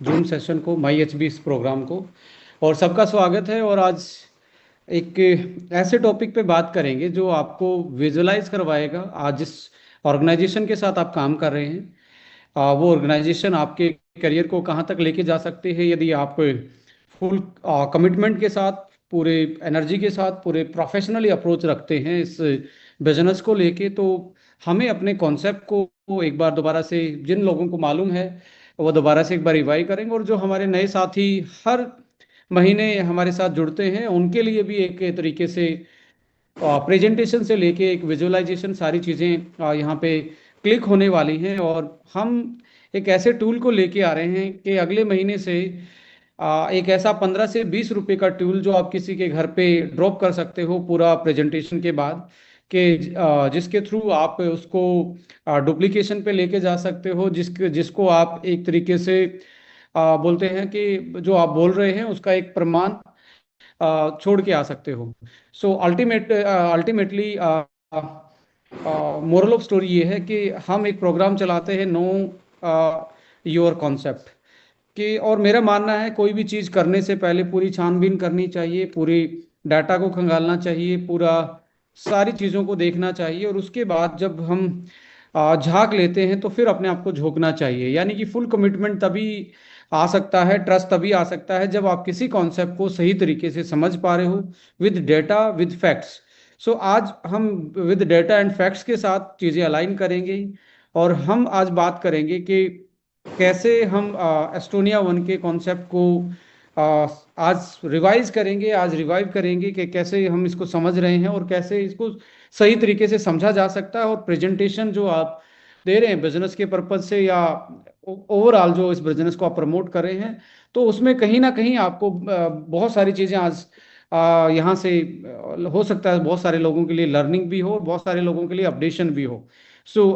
Zoom session को, माई HB इस programme को। और सबका स्वागत है। और आज एक ऐसे टॉपिक पे बात करेंगे जो आपको विजुलाइज करवाएगा आज जिस ऑर्गेनाइजेशन के साथ आप काम कर रहे हैं, वो ऑर्गेनाइजेशन आपके करियर को कहाँ तक लेके जा सकते हैं यदि आप फुल कमिटमेंट के साथ, पूरे एनर्जी के साथ, पूरे प्रोफेशनली अप्रोच रखते हैं इस बिजनेस को लेके। तो हमें अपने कॉन्सेप्ट को एक बार दोबारा से, जिन लोगों को मालूम है वो दोबारा से एक बार रिवाइव करेंगे, और जो हमारे नए साथी हर महीने हमारे साथ जुड़ते हैं उनके लिए भी एक तरीके से प्रेजेंटेशन से लेके एक विजुअलाइजेशन, सारी चीज़ें यहाँ पे क्लिक होने वाली हैं। और हम एक ऐसे टूल को लेके आ रहे हैं कि अगले महीने से एक ऐसा 15 से 20 रुपए का टूल जो आप किसी के घर पे ड्रॉप कर सकते हो पूरा प्रेजेंटेशन के बाद, कि जिसके थ्रू आप उसको डुप्लीकेशन पे लेके जा सकते हो, जिसको आप एक तरीके से बोलते हैं कि जो आप बोल रहे हैं उसका एक प्रमाण छोड़ के आ सकते हो। So ultimately moral of story ये है कि हम एक प्रोग्राम चलाते हैं, नो योर कॉन्सेप्ट कि, और मेरा मानना है कोई भी चीज़ करने से पहले पूरी छानबीन करनी चाहिए, पूरी डाटा को खंगालना चाहिए, पूरा सारी चीज़ों को देखना चाहिए, और उसके बाद जब हम झांक लेते हैं तो फिर अपने आप को झोंकना चाहिए। यानी कि फुल कमिटमेंट तभी आ सकता है, ट्रस्ट तभी आ सकता है जब आप किसी कॉन्सेप्ट को सही तरीके से समझ पा रहे हो, विद डेटा, विद फैक्ट्स। सो आज हम विद डेटा एंड फैक्ट्स के साथ चीज़ें अलाइन करेंगे, और हम आज बात करेंगे कि कैसे हम एस्टोनिया वन के कॉन्सेप्ट को आज रिवाइज करेंगे, आज रिवाइव करेंगे कि कैसे हम इसको समझ रहे हैं और कैसे इसको सही तरीके से समझा जा सकता है। और प्रेजेंटेशन जो आप दे रहे हैं बिजनेस के पर्पज से, या ओवरऑल जो इस बिजनेस को आप प्रमोट कर रहे हैं, तो उसमें कहीं ना कहीं आपको बहुत सारी चीज़ें आज यहाँ से हो सकता है बहुत सारे लोगों के लिए लर्निंग भी हो, बहुत सारे लोगों के लिए अपडेशन भी हो। सो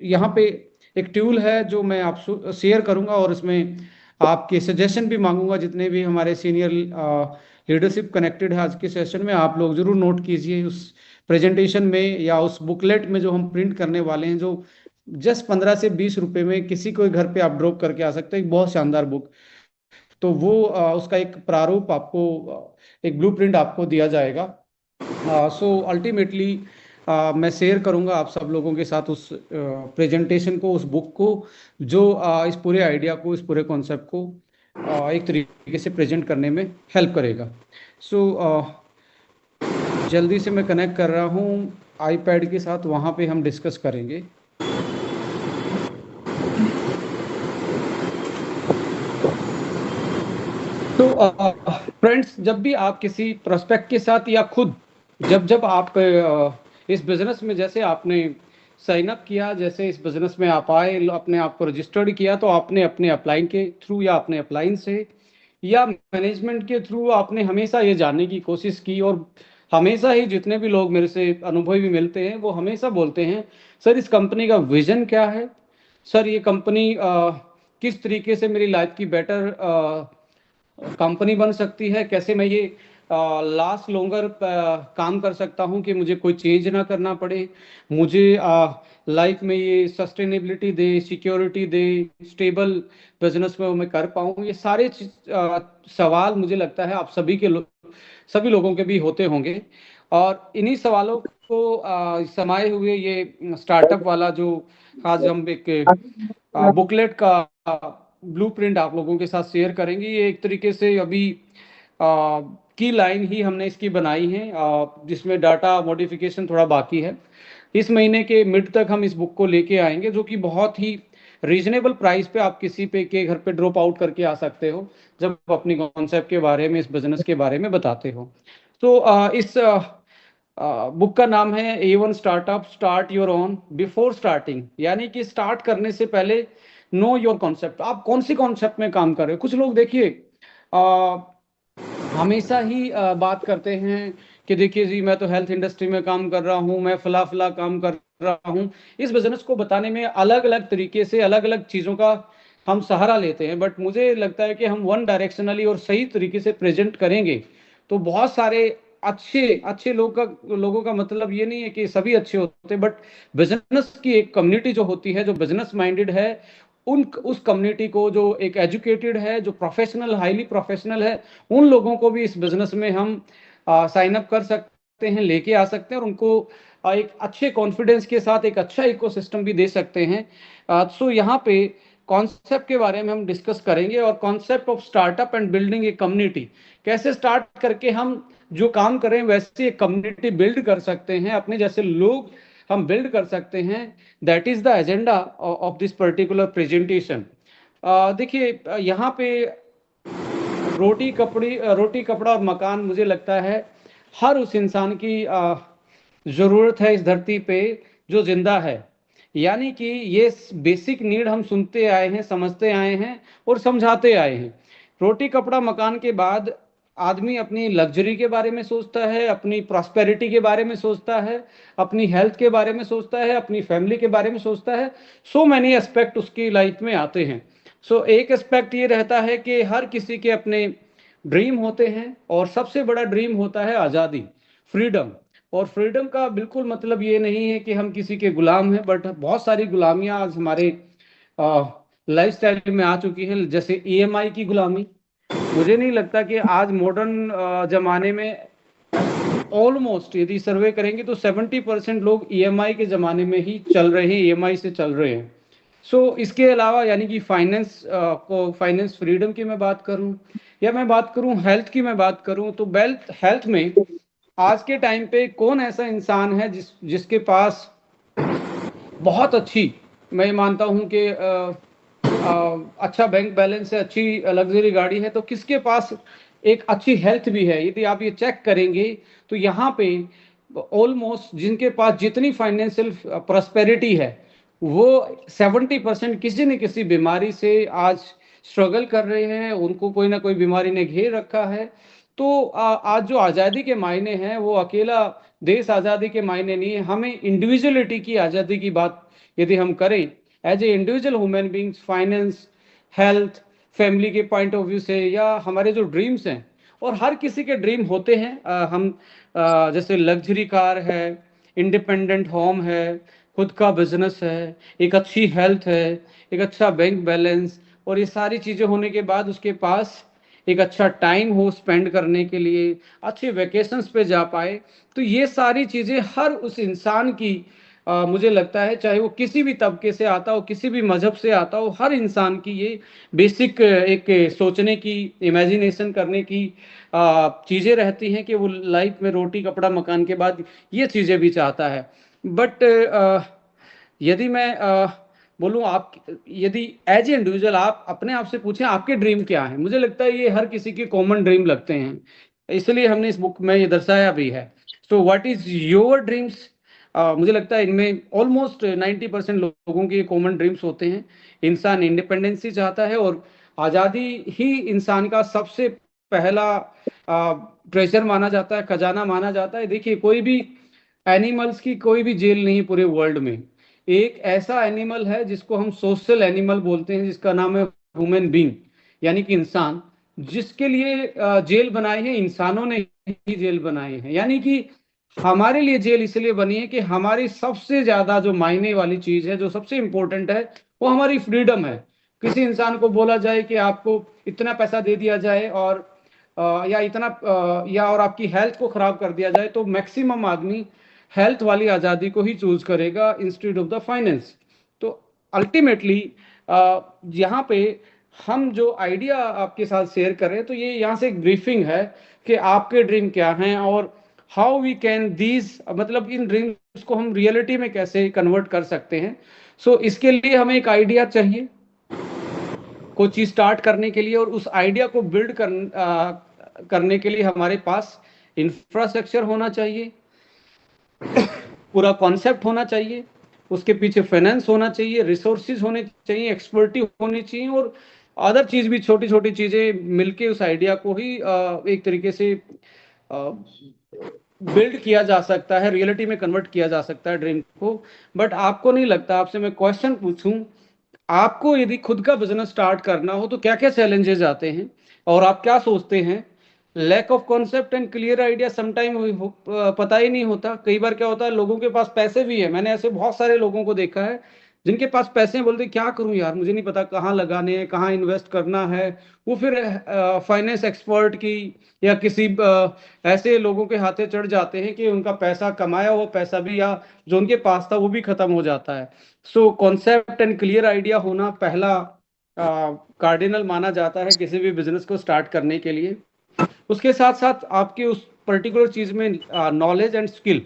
यहाँ पे एक टूल है जो मैं आप शेयर करूंगा, और इसमें आपके सजेशन भी मांगूंगा। जितने भी हमारे सीनियर लीडरशिप कनेक्टेड है आज के सेशन में, आप लोग जरूर नोट कीजिए उस प्रेजेंटेशन में या उस बुकलेट में जो हम प्रिंट करने वाले हैं, जो जस्ट 15 से 20 रुपए में किसी को घर पे आप ड्रॉप करके आ सकते हैं, एक बहुत शानदार बुक। तो वो उसका एक प्रारूप आपको, एक ब्लूप्रिंट आपको दिया जाएगा। सो अल्टीमेटली मैं शेयर करूंगा आप सब लोगों के साथ उस प्रेजेंटेशन को, उस बुक को, जो इस पूरे आइडिया को, इस पूरे कॉन्सेप्ट को एक तरीके से प्रेजेंट करने में हेल्प करेगा। सो जल्दी से मैं कनेक्ट कर रहा हूँ आईपैड के साथ, वहाँ पे हम डिस्कस करेंगे। तो फ्रेंड्स, जब भी आप किसी प्रोस्पेक्ट के साथ या खुद जब जब आप इस बिजनेस में, जैसे आपने साइन अप किया, जैसे इस बिजनेस में आप आए, अपने आप को रजिस्टर्ड किया, तो आपने अपने अपलाइन के थ्रू या अपने अपलाइन से या मैनेजमेंट के थ्रू आपने हमेशा ये जानने की कोशिश की। और हमेशा ही जितने भी लोग मेरे से अनुभवी भी मिलते हैं वो हमेशा बोलते हैं, सर इस कंपनी का विजन क्या है, सर ये कंपनी किस तरीके से मेरी लाइफ की बेटर कंपनी बन सकती है, कैसे मैं ये लास्ट लॉन्गर काम कर सकता हूँ कि मुझे कोई चेंज ना करना पड़े, मुझे लाइफ में ये सस्टेनेबिलिटी दे, सिक्योरिटी दे, स्टेबल बिजनेस में मैं कर पाऊँ। ये सारे सवाल मुझे लगता है आप सभी लोगों के भी होते होंगे। और इन्हीं सवालों को समाये हुए ये स्टार्टअप वाला जो आज हम एक बुकलेट का ब्लूप्रिंट आप लोगों के साथ शेयर करेंगे, ये एक तरीके से अभी की लाइन ही हमने इसकी बनाई है, जिसमें डाटा मॉडिफिकेशन थोड़ा बाकी है। इस महीने के मिड तक हम इस बुक को लेके आएंगे, जो कि बहुत ही रीजनेबल प्राइस पे आप किसी पे के घर पे ड्रॉप आउट करके आ सकते हो जब अपनी कॉन्सेप्ट के बारे में, इस बिजनेस के बारे में बताते हो। तो इस बुक का नाम है A1 startup, start your own before starting. यानी कि स्टार्ट करने से पहले नो योर कॉन्सेप्ट, आप कौन सी कॉन्सेप्ट में काम कर रहे हो। कुछ लोग देखिए हमेशा ही बात करते हैं कि देखिए जी मैं तो हेल्थ इंडस्ट्री में काम कर रहा हूँ, मैं फला फला काम कर रहा हूँ। इस बिजनेस को बताने में अलग अलग तरीके से अलग अलग चीज़ों का हम सहारा लेते हैं, बट मुझे लगता है कि हम वन डायरेक्शनली और सही तरीके से प्रेजेंट करेंगे तो बहुत सारे अच्छे अच्छे लोगों का मतलब ये नहीं है कि सभी अच्छे होते, बट बिजनेस की एक कम्युनिटी जो होती है, जो बिजनेस माइंडेड है, उस कम्युनिटी को जो एक एजुकेटेड है, जो प्रोफेशनल, हाईली प्रोफेशनल है, उन लोगों को भी इस बिजनेस में हम साइन अप कर सकते हैं, लेके आ सकते हैं और उनको एक अच्छे कॉन्फिडेंस के साथ एक अच्छा इकोसिस्टम भी दे सकते हैं। सो यहाँ पे कॉन्सेप्ट के बारे में हम डिस्कस करेंगे और concept of startup and building a community, कैसे स्टार्ट करके हम जो काम करें वैसे एक कम्युनिटी बिल्ड कर सकते हैं, अपने जैसे लोग हम बिल्ड कर सकते हैं। That is the agenda of this particular presentation. देखिए यहाँ पे रोटी कपड़ा और मकान, मुझे लगता है हर उस इंसान की जरूरत है इस धरती पे जो जिंदा है। यानी कि ये बेसिक नीड हम सुनते आए हैं, समझते आए हैं और समझाते आए हैं। रोटी कपड़ा मकान के बाद आदमी अपनी लग्जरी के बारे में सोचता है, अपनी प्रॉस्पेरिटी के बारे में सोचता है, अपनी हेल्थ के बारे में सोचता है, अपनी फैमिली के बारे में सोचता है। सो मैनी एस्पेक्ट उसकी लाइफ में आते हैं। सो एक एस्पेक्ट ये रहता है कि हर किसी के अपने ड्रीम होते हैं और सबसे बड़ा ड्रीम होता है आज़ादी, फ्रीडम। और फ्रीडम का बिल्कुल मतलब ये नहीं है कि हम किसी के गुलाम हैं, बट बहुत सारी गुलामियां आज हमारे लाइफस्टाइल में आ चुकी हैं, जैसे ईएमआई की गुलामी। मुझे नहीं लगता कि आज मॉडर्न जमाने में ऑलमोस्ट यदि सर्वे करेंगे तो 70% लोग ईएमआई के जमाने में ही चल रहे हैं, ईएमआई से चल रहे हैं। सो इसके अलावा यानी कि फाइनेंस फ्रीडम की मैं बात करूं या मैं बात करूं हेल्थ की मैं बात करूं, तो हेल्थ में आज के टाइम पे कौन ऐसा इंसान है जिसके पास बहुत अच्छी, मैं मानता हूं कि अच्छा बैंक बैलेंस है, अच्छी लग्जरी गाड़ी है, तो किसके पास एक अच्छी हेल्थ भी है? यदि आप ये चेक करेंगे तो यहाँ पे ऑलमोस्ट जिनके पास जितनी फाइनेंशियल प्रॉस्पेरिटी है वो 70% किसी न किसी बीमारी से आज स्ट्रगल कर रहे हैं, उनको कोई ना कोई बीमारी ने घेर रखा है। तो आज जो आज़ादी के मायने हैं वो अकेला देश आज़ादी के मायने नहीं है, हमें इंडिविजुअलिटी की आज़ादी की बात यदि हम करें as a individual human beings, finance, health, family के पॉइंट ऑफ व्यू से, या हमारे जो ड्रीम्स हैं, और हर किसी के ड्रीम होते हैं। हम जैसे लग्जरी कार है, इंडिपेंडेंट होम है, खुद का बिजनेस है, एक अच्छी हेल्थ है, एक अच्छा बैंक बैलेंस, और ये सारी चीज़ें होने के बाद उसके पास एक अच्छा टाइम हो स्पेंड करने के लिए, अच्छे वेकेशंस पे जा पाए। तो ये सारी चीज़ें हर उस इंसान की मुझे लगता है, चाहे वो किसी भी तबके से आता हो, किसी भी मजहब से आता हो, हर इंसान की ये बेसिक एक सोचने की, इमेजिनेशन करने की चीज़ें रहती हैं कि वो लाइफ में रोटी कपड़ा मकान के बाद ये चीज़ें भी चाहता है। बट यदि मैं बोलूँ, आप यदि एज ए इंडिविजुअल आप अपने आप से पूछें आपके ड्रीम क्या है, मुझे लगता है ये हर किसी के कॉमन ड्रीम लगते हैं, इसलिए हमने इस बुक में ये दर्शाया भी है। So what is your dreams? मुझे लगता है इनमें ऑलमोस्ट 90% लोगों के कॉमन ड्रीम्स होते हैं। इंसान इंडिपेंडेंसी चाहता है और आज़ादी ही इंसान का सबसे पहला ट्रेजर माना जाता है, खजाना माना जाता है। देखिए, कोई भी एनिमल्स की कोई भी जेल नहीं पूरे वर्ल्ड में। एक ऐसा एनिमल है जिसको हम सोशल एनिमल बोलते हैं, जिसका नाम है ह्यूमन बीइंग, यानी कि इंसान, जिसके लिए जेल बनाए हैं इंसानों ने ही जेल बनाए हैं। यानी कि हमारे लिए जेल इसलिए बनी है कि हमारी सबसे ज्यादा जो मायने वाली चीज है, जो सबसे इंपॉर्टेंट है, वो हमारी फ्रीडम है। किसी इंसान को बोला जाए कि आपको इतना पैसा दे दिया जाए और या इतना या और आपकी हेल्थ को खराब कर दिया जाए, तो मैक्सिमम आदमी हेल्थ वाली आज़ादी को ही चूज करेगा इंस्टेड ऑफ द फाइनेंस। तो अल्टीमेटली यहाँ पे हम जो आइडिया आपके साथ शेयर कर रहे हैं, तो ये यहाँ से एक ब्रीफिंग है कि आपके ड्रीम क्या हैं और हाउ वी कैन दीज, मतलब इन ड्रीम्स को हम रियलिटी में कैसे कन्वर्ट कर सकते हैं। सो इसके लिए हमें एक आइडिया चाहिए कोई चीज स्टार्ट करने के लिए, और उस आइडिया को बिल्ड करने के लिए हमारे पास इंफ्रास्ट्रक्चर होना चाहिए, पूरा कॉन्सेप्ट होना चाहिए, उसके पीछे फाइनेंस होना चाहिए, रिसोर्सेज होने चाहिए, एक्सपर्टी होनी चाहिए, और अदर चीज भी, छोटी छोटी चीजें मिलके उस आइडिया को ही एक तरीके से बिल्ड किया जा सकता है, रियलिटी में कन्वर्ट किया जा सकता है ड्रीम को। बट आपको नहीं लगता, आपसे मैं क्वेश्चन पूछूं, आपको यदि खुद का बिजनेस स्टार्ट करना हो तो क्या क्या चैलेंजेस आते हैं और आप क्या सोचते हैं? Lack of concept and clear idea sometime पता ही नहीं होता। कई बार क्या होता है, लोगों के पास पैसे भी है, मैंने ऐसे बहुत सारे लोगों को देखा है जिनके पास पैसे हैं बोलते क्या करूं यार, मुझे नहीं पता कहाँ लगाने हैं, कहाँ इन्वेस्ट करना है। वो फिर फाइनेंस एक्सपर्ट की या किसी ऐसे लोगों के हाथे चढ़ जाते हैं कि उनका पैसा, कमाया हुआ पैसा भी या जो उनके पास था वो भी खत्म हो जाता है। So concept and clear idea होना पहला कार्डिनल माना जाता है किसी भी बिजनेस को स्टार्ट करने के लिए। उसके साथ साथ आपके उस पर्टिकुलर चीज में नॉलेज एंड स्किल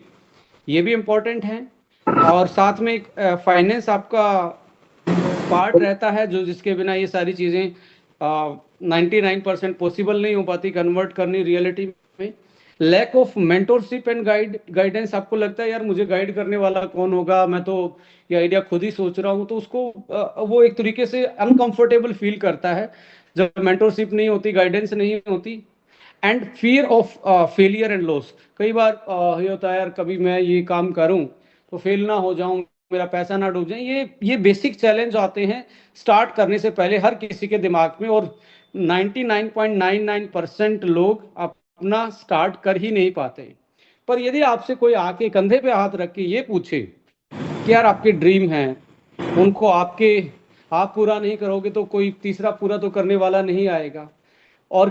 ये भी इम्पोर्टेंट है। और साथ में एक फाइनेंस आपका पार्ट रहता है जो जिसके बिना ये सारी चीज़ें 99% पॉसिबल नहीं हो पाती कन्वर्ट करनी रियलिटी में। Lack of mentorship and guidance, आपको लगता है यार मुझे गाइड करने वाला कौन होगा, मैं तो ये आइडिया खुद ही सोच रहा हूँ, तो उसको वो एक तरीके से अनकंफर्टेबल फील करता है जब मेंटोरशिप नहीं होती, गाइडेंस नहीं होती। And fear of failure and loss, कई बार ये होता है यार कभी मैं ये काम करूं तो फेल ना हो जाऊं, मेरा पैसा ना डूब जाए। ये बेसिक चैलेंज आते हैं स्टार्ट करने से पहले हर किसी के दिमाग में, और 99.99% लोग अपना स्टार्ट कर ही नहीं पाते। पर यदि आपसे कोई आके कंधे पे हाथ रख के ये पूछे कि यार आपके ड्रीम हैं, उनको आप पूरा नहीं करोगे तो कोई तीसरा पूरा तो करने वाला नहीं आएगा, और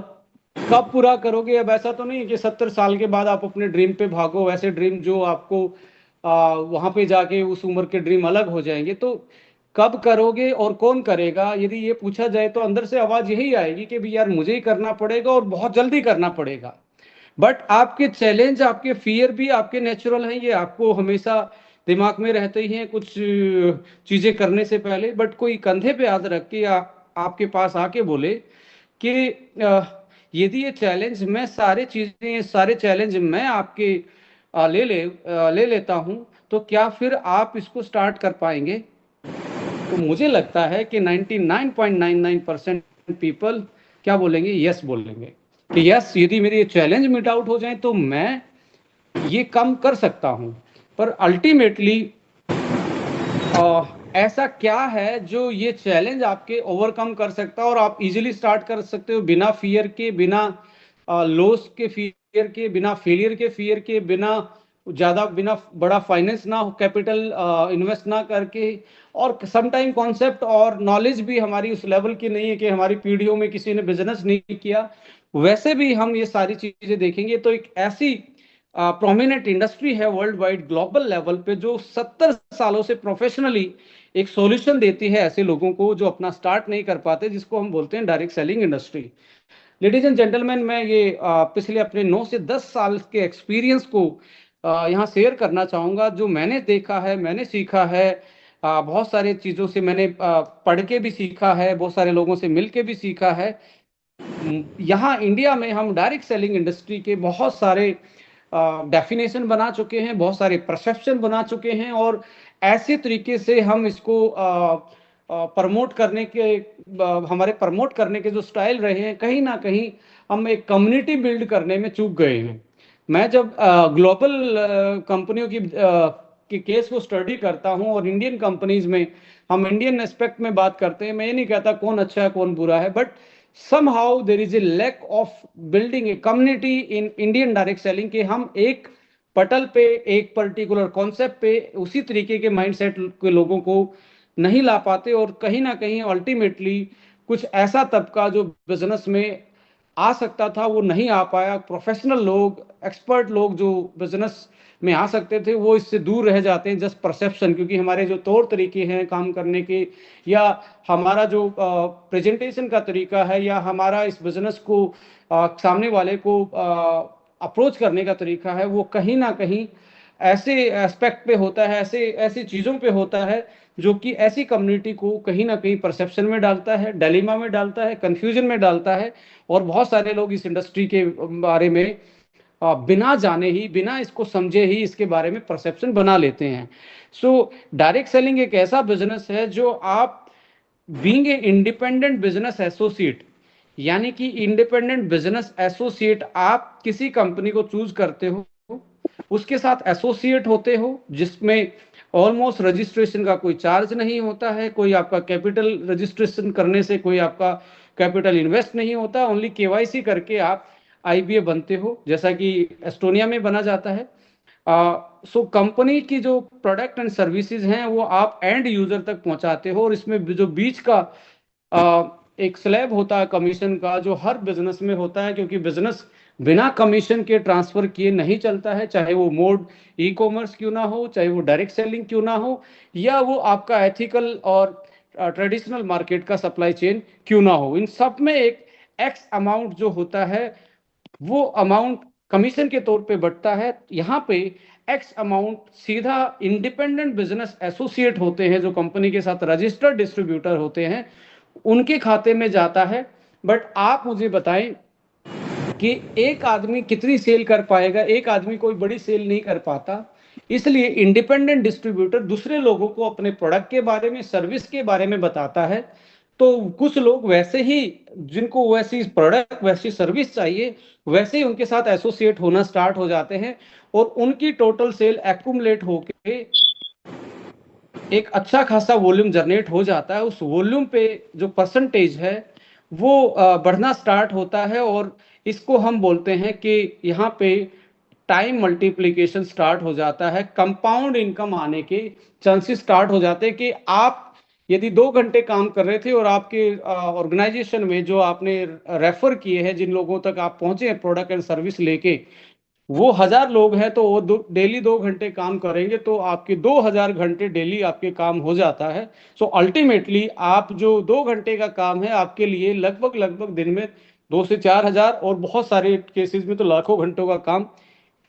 कब पूरा करोगे, अब ऐसा तो नहीं कि 70 साल के बाद आप अपने ड्रीम पे भागो, वैसे ड्रीम जो आपको वहां पे जाके उस उम्र के ड्रीम अलग हो जाएंगे। तो कब करोगे और कौन करेगा, यदि ये पूछा जाए तो अंदर से आवाज यही आएगी कि भी यार मुझे ही करना पड़ेगा और बहुत जल्दी करना पड़ेगा। बट आपके चैलेंज, आपके फियर भी आपके नेचुरल हैं, ये आपको हमेशा दिमाग में रहते ही हैं कुछ चीजें करने से पहले। बट कोई कंधे पे हाथ रख के आपके पास आके बोले कि यदि ये चैलेंज मैं सारे चीजें, ये सारे चैलेंज मैं आपके ले लेता हूं, तो क्या फिर आप इसको स्टार्ट कर पाएंगे? तो मुझे लगता है कि 99.99% पीपल क्या बोलेंगे, यस बोलेंगे कि यस, यदि मेरे ये चैलेंज मिट आउट हो जाए तो मैं ये काम कर सकता हूं। पर अल्टीमेटली ऐसा क्या है जो ये चैलेंज आपके ओवरकम कर सकता है और आप इजीली स्टार्ट कर सकते हो बिना फियर के, बिना लॉस के फियर के, बिना फेलियर के फियर के, बिना बड़ा फाइनेंस ना हो, कैपिटल इन्वेस्ट ना करके। और समटाइम कॉन्सेप्ट और नॉलेज भी हमारी उस लेवल की नहीं है कि हमारी पीढ़ियों में किसी ने बिजनेस नहीं किया। वैसे भी हम ये सारी चीजें देखेंगे तो एक ऐसी प्रोमिनेंट इंडस्ट्री है वर्ल्ड वाइड ग्लोबल लेवल पे जो 70 सालों से प्रोफेशनली एक सॉल्यूशन देती है ऐसे लोगों को जो अपना स्टार्ट नहीं कर पाते, जिसको हम बोलते हैं direct selling industry. Ladies and gentleman, मैं ये पिछले अपने 9 से 10 साल के एक्सपीरियंस को यहाँ शेयर करना चाहूँगा, जो मैंने देखा है, मैंने सीखा है। बहुत सारी चीज़ों से मैंने पढ़ के भी सीखा है, बहुत सारे लोगों से मिल के भी सीखा है। यहाँ इंडिया में हम डायरेक्ट सेलिंग इंडस्ट्री के बहुत सारे डेफिनेशन बना चुके हैं, बहुत सारे परसेप्शन बना चुके हैं, और ऐसे तरीके से हम इसको प्रमोट करने के हमारे प्रमोट करने के जो स्टाइल रहे हैं, कहीं ना कहीं हम एक कम्युनिटी बिल्ड करने में चूक गए हैं। मैं जब ग्लोबल कंपनियों की केस को स्टडी करता हूं और इंडियन कंपनीज में, हम इंडियन एस्पेक्ट में बात करते हैं, मैं ये नहीं कहता कौन अच्छा है कौन बुरा है, but somehow there is a lack of building a community in Indian direct selling कि हम एक पटल पे, एक पर्टिकुलर कॉन्सेप्ट पे उसी तरीके के माइंडसेट के लोगों को नहीं ला पाते, और कहीं ना कहीं अल्टीमेटली कुछ ऐसा तबका जो बिजनेस में आ सकता था वो नहीं आ पाया। प्रोफेशनल लोग, एक्सपर्ट लोग जो बिजनेस में आ सकते थे वो इससे दूर रह जाते हैं, जस्ट परसेप्शन, क्योंकि हमारे जो तौर तरीके हैं काम करने के, या हमारा जो प्रेजेंटेशन का तरीका है, या हमारा इस बिजनेस को सामने वाले को अप्रोच करने का तरीका है, वो कहीं ना कहीं ऐसे एस्पेक्ट पे होता है, ऐसे ऐसी चीज़ों पे होता है जो कि ऐसी कम्युनिटी को कहीं ना कहीं परसेप्शन में डालता है, डिलेमा में डालता है, कंफ्यूजन में डालता है। और बहुत सारे लोग इस इंडस्ट्री के बारे में बिना जाने ही, बिना इसको समझे ही इसके बारे में परसेप्शन बना लेते हैं। सो डायरेक्ट सेलिंग एक ऐसा बिजनेस है जो आप being a independent business associate, यानी कि इंडिपेंडेंट बिजनेस एसोसिएट, आप किसी कंपनी को चूज करते हो, उसके साथ एसोसिएट होते हो, जिसमें ऑलमोस्ट रजिस्ट्रेशन का कोई चार्ज नहीं होता है, कोई आपका कैपिटल रजिस्ट्रेशन करने से कोई आपका कैपिटल इन्वेस्ट नहीं होता, ओनली केवाईसी करके आप आईबीए बनते हो, जैसा कि एस्टोनिया में बना जाता है। सो कंपनी की जो प्रोडक्ट एंड सर्विसेज हैं वो आप एंड यूजर तक पहुंचाते हो, और इसमें जो बीच का एक स्लैब होता है कमीशन का, जो हर बिजनेस में होता है, क्योंकि बिजनेस बिना कमीशन के ट्रांसफर किए नहीं चलता है, चाहे वो मोड ई कॉमर्स क्यों ना हो, चाहे वो डायरेक्ट सेलिंग क्यों ना हो, या वो आपका एथिकल और ट्रेडिशनल मार्केट का सप्लाई चेन क्यों ना हो। इन सब में एक एक्स अमाउंट जो होता है वो अमाउंट कमीशन के तौर पे बढ़ता है। यहाँ पे एक्स अमाउंट सीधा इंडिपेंडेंट बिजनेस एसोसिएट होते हैं, जो कंपनी के साथ रजिस्टर्ड डिस्ट्रीब्यूटर होते हैं, उनके खाते में जाता है। बट आप मुझे बताएं कि एक आदमी कितनी सेल कर पाएगा? एक आदमी कोई बड़ी सेल नहीं कर पाता। इसलिए इंडिपेंडेंट डिस्ट्रीब्यूटर दूसरे लोगों को अपने प्रोडक्ट के बारे में, सर्विस के बारे में बताता है। तो कुछ लोग वैसे ही, जिनको वैसी प्रोडक्ट वैसी सर्विस चाहिए, वैसे ही उनके साथ एसोसिएट होना स्टार्ट हो जाते हैं, और उनकी टोटल सेल एक्यूमुलेट होके एक अच्छा खासा वॉल्यूम जनरेट हो जाता है। उस वॉल्यूम पे जो परसेंटेज है वो बढ़ना स्टार्ट होता है, और इसको हम बोलते हैं कि यहाँ पे टाइम मल्टीप्लिकेशन स्टार्ट हो जाता है, कंपाउंड इनकम आने के चांसेस स्टार्ट हो जाते हैं। कि आप यदि 2 घंटे काम कर रहे थे, और आपके ऑर्गेनाइजेशन में जो आपने रेफर किए हैं, जिन लोगों तक आप पहुंचे हैं प्रोडक्ट एंड सर्विस लेके, वो 1000 लोग हैं, तो वो डेली 2 घंटे काम करेंगे, तो आपके 2000 घंटे डेली आपके काम हो जाता है। सो अल्टीमेटली आप जो 2 घंटे का काम है, आपके लिए लगभग लगभग दिन में 2 से 4000, और बहुत सारे केसेस में तो लाखों घंटों का काम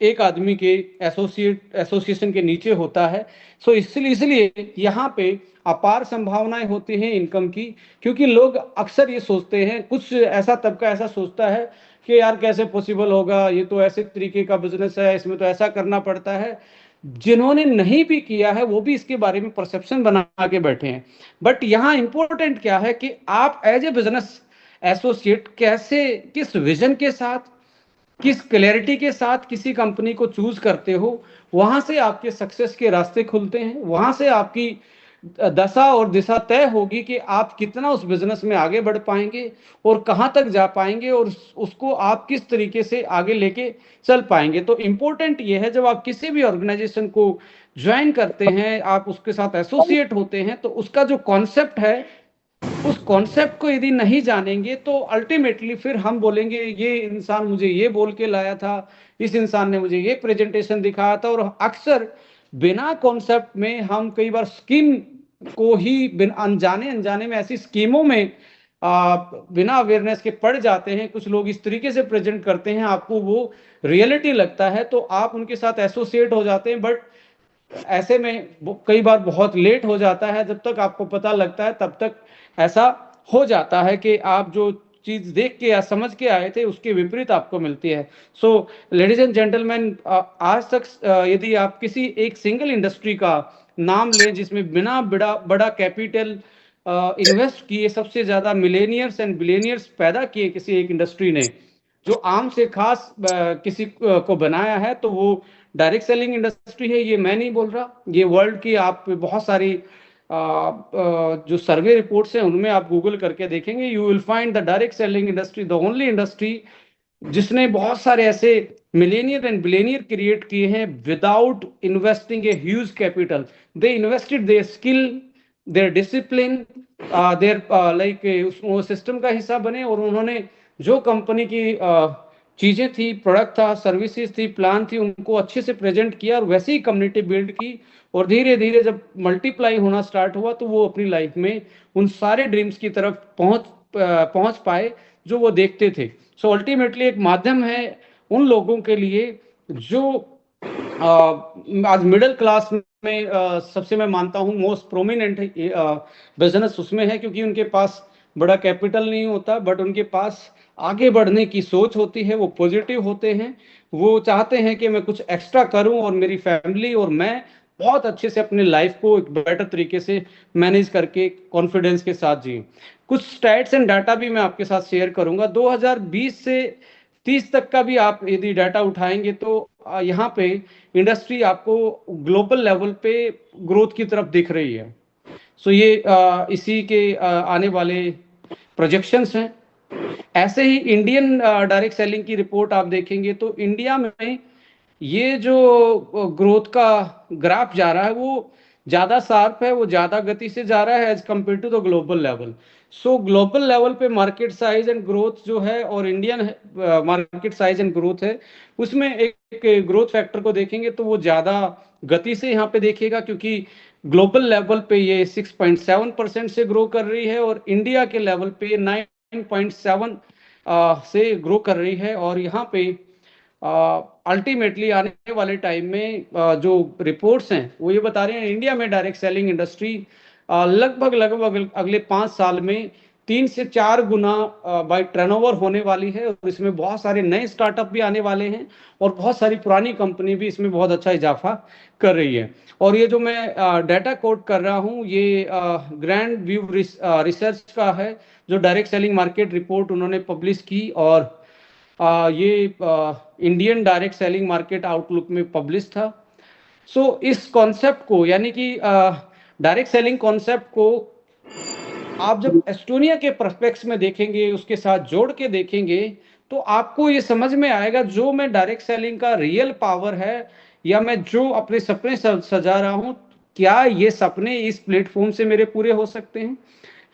एक आदमी के एसोसिएशन के नीचे होता है। सो इसलिए यहाँ पे अपार संभावनाएं होती हैं इनकम की, क्योंकि लोग अक्सर ये सोचते हैं, कुछ ऐसा तबका ऐसा सोचता है कि यार कैसे पॉसिबल होगा, ये तो ऐसे तरीके का बिजनेस है, इसमें तो ऐसा करना पड़ता है। जिन्होंने नहीं भी किया है वो भी इसके बारे में परसेप्शन बना के बैठे हैं। बट यहाँ इंपॉर्टेंट क्या है कि आप एज ए बिजनेस एसोसिएट कैसे, किस विजन के साथ, किस क्लैरिटी के साथ किसी कंपनी को चूज करते हो, वहां से आपके सक्सेस के रास्ते खुलते हैं। वहां से आपकी दशा और दिशा तय होगी कि आप कितना उस बिजनेस में आगे बढ़ पाएंगे, और कहां तक जा पाएंगे, और उसको आप किस तरीके से आगे लेके चल पाएंगे। तो इंपॉर्टेंट ये है, जब आप किसी भी ऑर्गेनाइजेशन को ज्वाइन करते हैं, आप उसके साथ एसोसिएट होते हैं, तो उसका जो कॉन्सेप्ट है, उस कॉन्सेप्ट को यदि नहीं जानेंगे, तो अल्टीमेटली फिर हम बोलेंगे ये इंसान मुझे ये बोल के लाया था, इस इंसान ने मुझे ये प्रेजेंटेशन दिखाया था। और अक्सर बिना कॉन्सेप्ट में हम कई बार स्कीम को ही बिना अनजाने अनजाने में ऐसी स्कीमों में बिना अवेयरनेस के पड़ जाते हैं। कुछ लोग इस तरीके से प्रेजेंट करते हैं, आपको वो रियलिटी लगता है, तो आप उनके साथ एसोसिएट हो जाते हैं। बट ऐसे में कई बार बहुत लेट हो जाता है, जब तक आपको पता लगता है तब तक ऐसा हो जाता है कि आप जो चीज देख के या समझ के आए थे उसके विपरीत आपको मिलती है। सो लेडीज एंड जेंटलमैन, आज तक यदि आप किसी एक सिंगल इंडस्ट्री का नाम लें जिसमें बिना बड़ा बड़ा कैपिटल इन्वेस्ट किए सबसे ज्यादा मिलेनियर्स एंड बिलियनियर्स पैदा किए किसी एक इंडस्ट्री ने, जो आम से खास किसी को बनाया है, तो वो डायरेक्ट सेलिंग इंडस्ट्री है। ये मैं नहीं बोल रहा, ये वर्ल्ड की आप बहुत सारी जो सर्वे रिपोर्ट्स हैं उनमें आप गूगल करके देखेंगे, you will find the direct selling industry the only industry जिसने बहुत सारे ऐसे मिलेनियर एंड बिलेनियर क्रिएट किए हैं without investing a huge capital. They invested their skill, their discipline, their like उस सिस्टम का हिस्सा बने, और उन्होंने जो कंपनी की चीजें थी, प्रोडक्ट था, सर्विसेज थी, प्लान थी, उनको अच्छे से प्रेजेंट किया, और वैसे ही कम्युनिटी बिल्ड की। और धीरे धीरे जब मल्टीप्लाई होना स्टार्ट हुआ, तो वो अपनी लाइफ में उन सारे ड्रीम्स की तरफ पहुंच पाए जो वो देखते थे। सो अल्टीमेटली एक माध्यम है उन लोगों के लिए जो आज मिडिल क्लास में सबसे मैं मानता हूँ मोस्ट प्रोमिनेंट बिजनेस उसमें है, क्योंकि उनके पास बड़ा कैपिटल नहीं होता, बट उनके पास आगे बढ़ने की सोच होती है, वो पॉजिटिव होते हैं, वो चाहते हैं कि मैं कुछ एक्स्ट्रा करूं, और मेरी फैमिली और मैं बहुत अच्छे से अपने लाइफ को एक बेटर तरीके से मैनेज करके कॉन्फिडेंस के साथ जिए। कुछ स्टैट्स एंड डाटा भी मैं आपके साथ शेयर करूंगा। 2020 से 30 तक का भी आप यदि डाटा उठाएंगे, तो यहाँ पे इंडस्ट्री आपको ग्लोबल लेवल पे ग्रोथ की तरफ दिख रही है। सो ये इसी के आने वाले प्रोजेक्शंस हैं। ऐसे ही इंडियन डायरेक्ट सेलिंग की रिपोर्ट आप देखेंगे, तो इंडिया में ये जो ग्रोथ का ग्राफ जा रहा है वो ज़्यादा शार्प है, वो ज़्यादा गति से जा रहा है as compare to the global level. So global level पे मार्केट साइज एंड ग्रोथ जो है और Indian market size and growth है, उसमें एक ग्रोथ फैक्टर को देखेंगे तो वो ज़्यादा गति से यहाँ पे देखिएगा, क्योंकि ग्लोबल लेवल पे ये 6.7% से ग्रो कर रही है और इंडिया के लेवल पे ये 9.7 से ग्रो कर रही है। और यहाँ पे अल्टीमेटली आने वाले टाइम में जो रिपोर्ट्स हैं वो ये बता रहे हैं इंडिया में डायरेक्ट सेलिंग इंडस्ट्री लगभग लगभग अगले 5 साल में 3 से 4 गुना बाय टर्नओवर होने वाली है। और इसमें बहुत सारे नए स्टार्टअप भी आने वाले हैं और बहुत सारी पुरानी कंपनी भी इसमें बहुत अच्छा इजाफा कर रही है। और ये जो मैं डाटा कोट कर रहा हूँ ये ग्रैंड व्यू रिसर्च का है, जो डायरेक्ट सेलिंग मार्केट रिपोर्ट उन्होंने पब्लिश की और ये Indian direct selling market outlook में पब्लिश था। सो इस कॉन्सेप्ट को यानी कि डायरेक्ट सेलिंग कॉन्सेप्ट को आप जब एस्टोनिया के पर्सपेक्ट्स में देखेंगे, उसके साथ जोड़ के देखेंगे, तो आपको ये समझ में आएगा जो मैं डायरेक्ट सेलिंग का रियल पावर है या मैं जो अपने सपने सजा रहा हूँ, क्या ये सपने इस प्लेटफॉर्म से मेरे पूरे हो सकते हैं।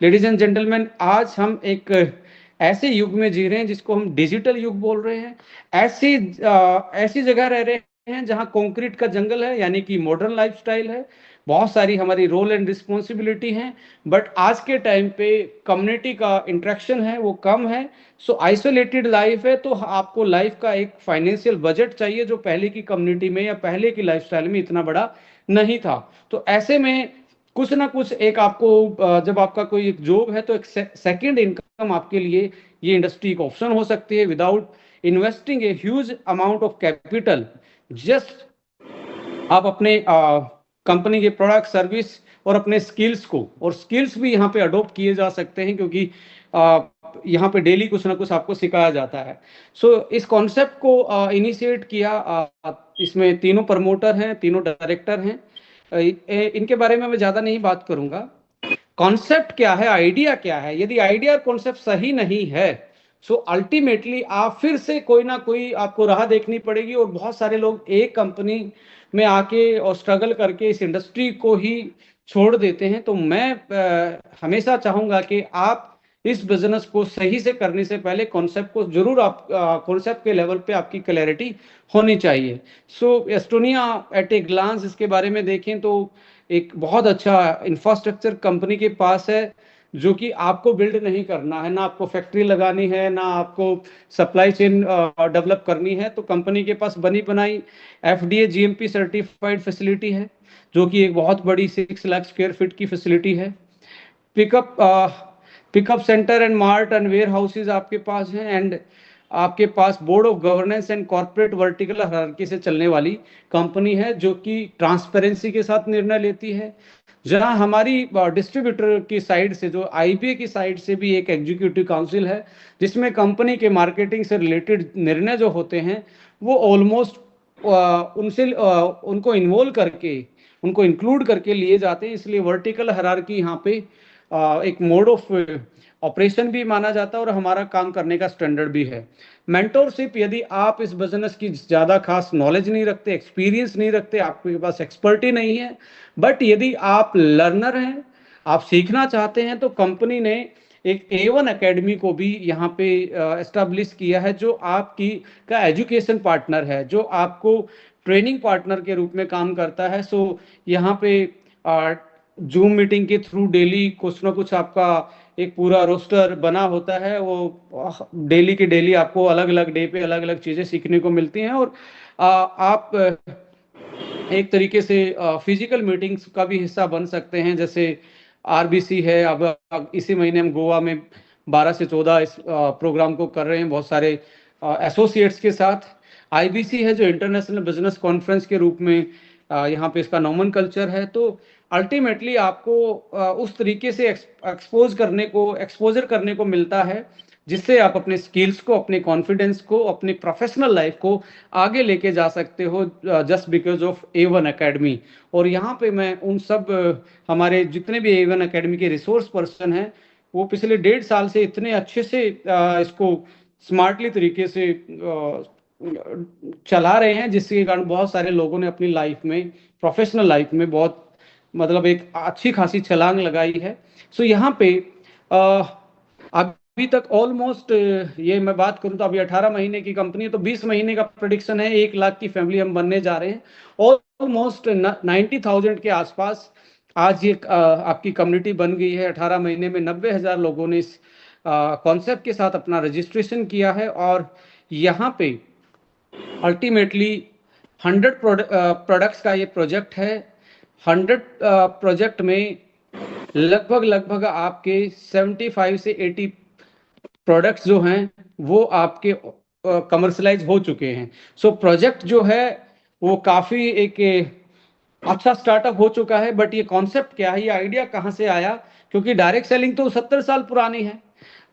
लेडीज एंड जेंटलमैन, आज हम एक ऐसे युग में जी रहे हैं जिसको हम डिजिटल युग बोल रहे हैं। ऐसी जगह रह रहे हैं जहां कंक्रीट का जंगल है, यानी कि मॉडर्न लाइफस्टाइल है, बहुत सारी हमारी रोल एंड रिस्पॉन्सिबिलिटी हैं, बट आज के टाइम पे कम्युनिटी का इंटरेक्शन है वो कम है। सो आइसोलेटेड लाइफ है, तो आपको लाइफ का एक फाइनेंशियल बजट चाहिए जो पहले की कम्युनिटी में या पहले की लाइफस्टाइल में इतना बड़ा नहीं था। तो ऐसे में कुछ ना कुछ एक आपको जब आपका कोई एक जॉब है तो एक सेकंड इनकम आपके लिए ये इंडस्ट्री एक ऑप्शन हो सकती है without investing a huge amount of capital. Just आप अपने कंपनी के प्रोडक्ट सर्विस और अपने स्किल्स को, और स्किल्स भी यहाँ पे अडोप्ट किए जा सकते हैं क्योंकि यहाँ पे डेली कुछ ना कुछ आपको सिखाया जाता है। सो इस कॉन्सेप्ट को इनिशिएट किया, इसमें तीनों प्रमोटर हैं, तीनों डायरेक्टर हैं। इनके बारे में मैं ज़्यादा नहीं बात करूंगा। कॉन्सेप्ट क्या है, आइडिया क्या है, यदि आइडिया कॉन्सेप्ट सही नहीं है सो अल्टीमेटली आप फिर से कोई ना कोई आपको राह देखनी पड़ेगी। और बहुत सारे लोग एक कंपनी में आके और स्ट्रगल करके इस इंडस्ट्री को ही छोड़ देते हैं। तो मैं हमेशा चाहूंगा कि आप इस बिजनेस को सही से करने से पहले कॉन्सेप्ट को जरूर आप कॉन्सेप्ट के लेवल पे आपकी क्लैरिटी होनी चाहिए। सो एस्टोनिया एट ए ग्लांस इसके बारे में देखें तो एक बहुत अच्छा इंफ्रास्ट्रक्चर कंपनी के पास है, जो कि आपको बिल्ड नहीं करना है, ना आपको फैक्ट्री लगानी है, ना आपको सप्लाई चेन डेवलप करनी है। तो कंपनी के पास बनी बनाई एफडीए जीएमपी सर्टिफाइड फैसिलिटी है, जो कि एक बहुत बड़ी 6 लाख स्क्वायर फीट की फैसिलिटी है। Pickup pickup center and mart and warehouses आपके पास हैं, एंड आपके पास board of governance and corporate vertical hierarchy से चलने वाली कंपनी है, जो कि ट्रांसपेरेंसी के साथ निर्णय लेती है। जहां हमारी डिस्ट्रीब्यूटर की साइड से, जो आईबीए की साइड से भी एक एग्जीक्यूटिव काउंसिल है, जिसमें कंपनी के मार्केटिंग से रिलेटेड निर्णय जो होते हैं वो ऑलमोस्ट उनसे उनको इन्वॉल्व करके, उनको इंक्लूड करके लिए जाते हैं। इसलिए वर्टिकल हायरार्की यहाँ पे एक मोड ऑफ ऑपरेशन भी माना जाता है और हमारा काम करने का स्टैंडर्ड भी है। मेंटोरशिप, यदि आप इस बिजनेस की ज़्यादा खास नॉलेज नहीं रखते, एक्सपीरियंस नहीं रखते, आपके पास एक्सपर्टी नहीं है, बट यदि आप लर्नर हैं, आप सीखना चाहते हैं, तो कंपनी ने एक A1 एकेडमी को भी यहाँ पे एस्टेब्लिश किया है, जो आपकी का एजुकेशन पार्टनर है, जो आपको ट्रेनिंग पार्टनर के रूप में काम करता है। सो यहाँ पे जूम मीटिंग के थ्रू डेली कुछ ना कुछ आपका एक पूरा रोस्टर बना होता है। वो डेली के डेली आपको अलग अलग डे पे अलग अलग चीज़ें सीखने को मिलती हैं, और आप एक तरीके से फिजिकल मीटिंग्स का भी हिस्सा बन सकते हैं। जैसे आरबीसी है, अब इसी महीने हम गोवा में 12 से 14 इस प्रोग्राम को कर रहे हैं बहुत सारे एसोसिएट्स के साथ। आईबीसी है जो इंटरनेशनल बिजनेस कॉन्फ्रेंस के रूप में यहाँ पे इसका नॉमन कल्चर है। तो अल्टीमेटली आपको उस तरीके से एक्सपोजर करने को मिलता है, जिससे आप अपने स्किल्स को, अपने कॉन्फिडेंस को, अपनी प्रोफेशनल लाइफ को आगे लेके जा सकते हो, just because of A1 academy. और यहाँ पे मैं उन सब हमारे जितने भी A1 एकेडमी के रिसोर्स पर्सन हैं, वो पिछले 1.5 साल से इतने अच्छे से इसको स्मार्टली तरीके से चला रहे हैं, जिसके कारण बहुत सारे लोगों ने अपनी लाइफ में, प्रोफेशनल लाइफ में बहुत मतलब एक अच्छी खासी छलांग लगाई है। सो यहाँ पे अ, अभी तक ऑलमोस्ट, ये मैं बात करूं तो अभी 18 महीने की कंपनी है, तो 20 महीने का प्रोडिक्शन है 1 लाख की फैमिली हम बनने जा रहे हैं। ऑलमोस्ट 90,000 के आसपास आज ये आपकी कम्युनिटी बन गई है। 18 महीने में 90,000 लोगों ने इस कॉन्सेप्ट के साथ अपना रजिस्ट्रेशन किया है। और यहाँ पे अल्टीमेटली 100 प्रोडक्ट्स का ये प्रोजेक्ट है। 100 प्रोजेक्ट में लगभग लगभग आपके 75 से 80 प्रोडक्ट्स जो हैं वो आपके कमर्शलाइज हो चुके हैं। सो प्रोजेक्ट जो है वो काफ़ी एक अच्छा स्टार्टअप हो चुका है। बट ये कॉन्सेप्ट क्या है, ये आइडिया कहाँ से आया? क्योंकि डायरेक्ट सेलिंग तो 70 साल पुरानी है।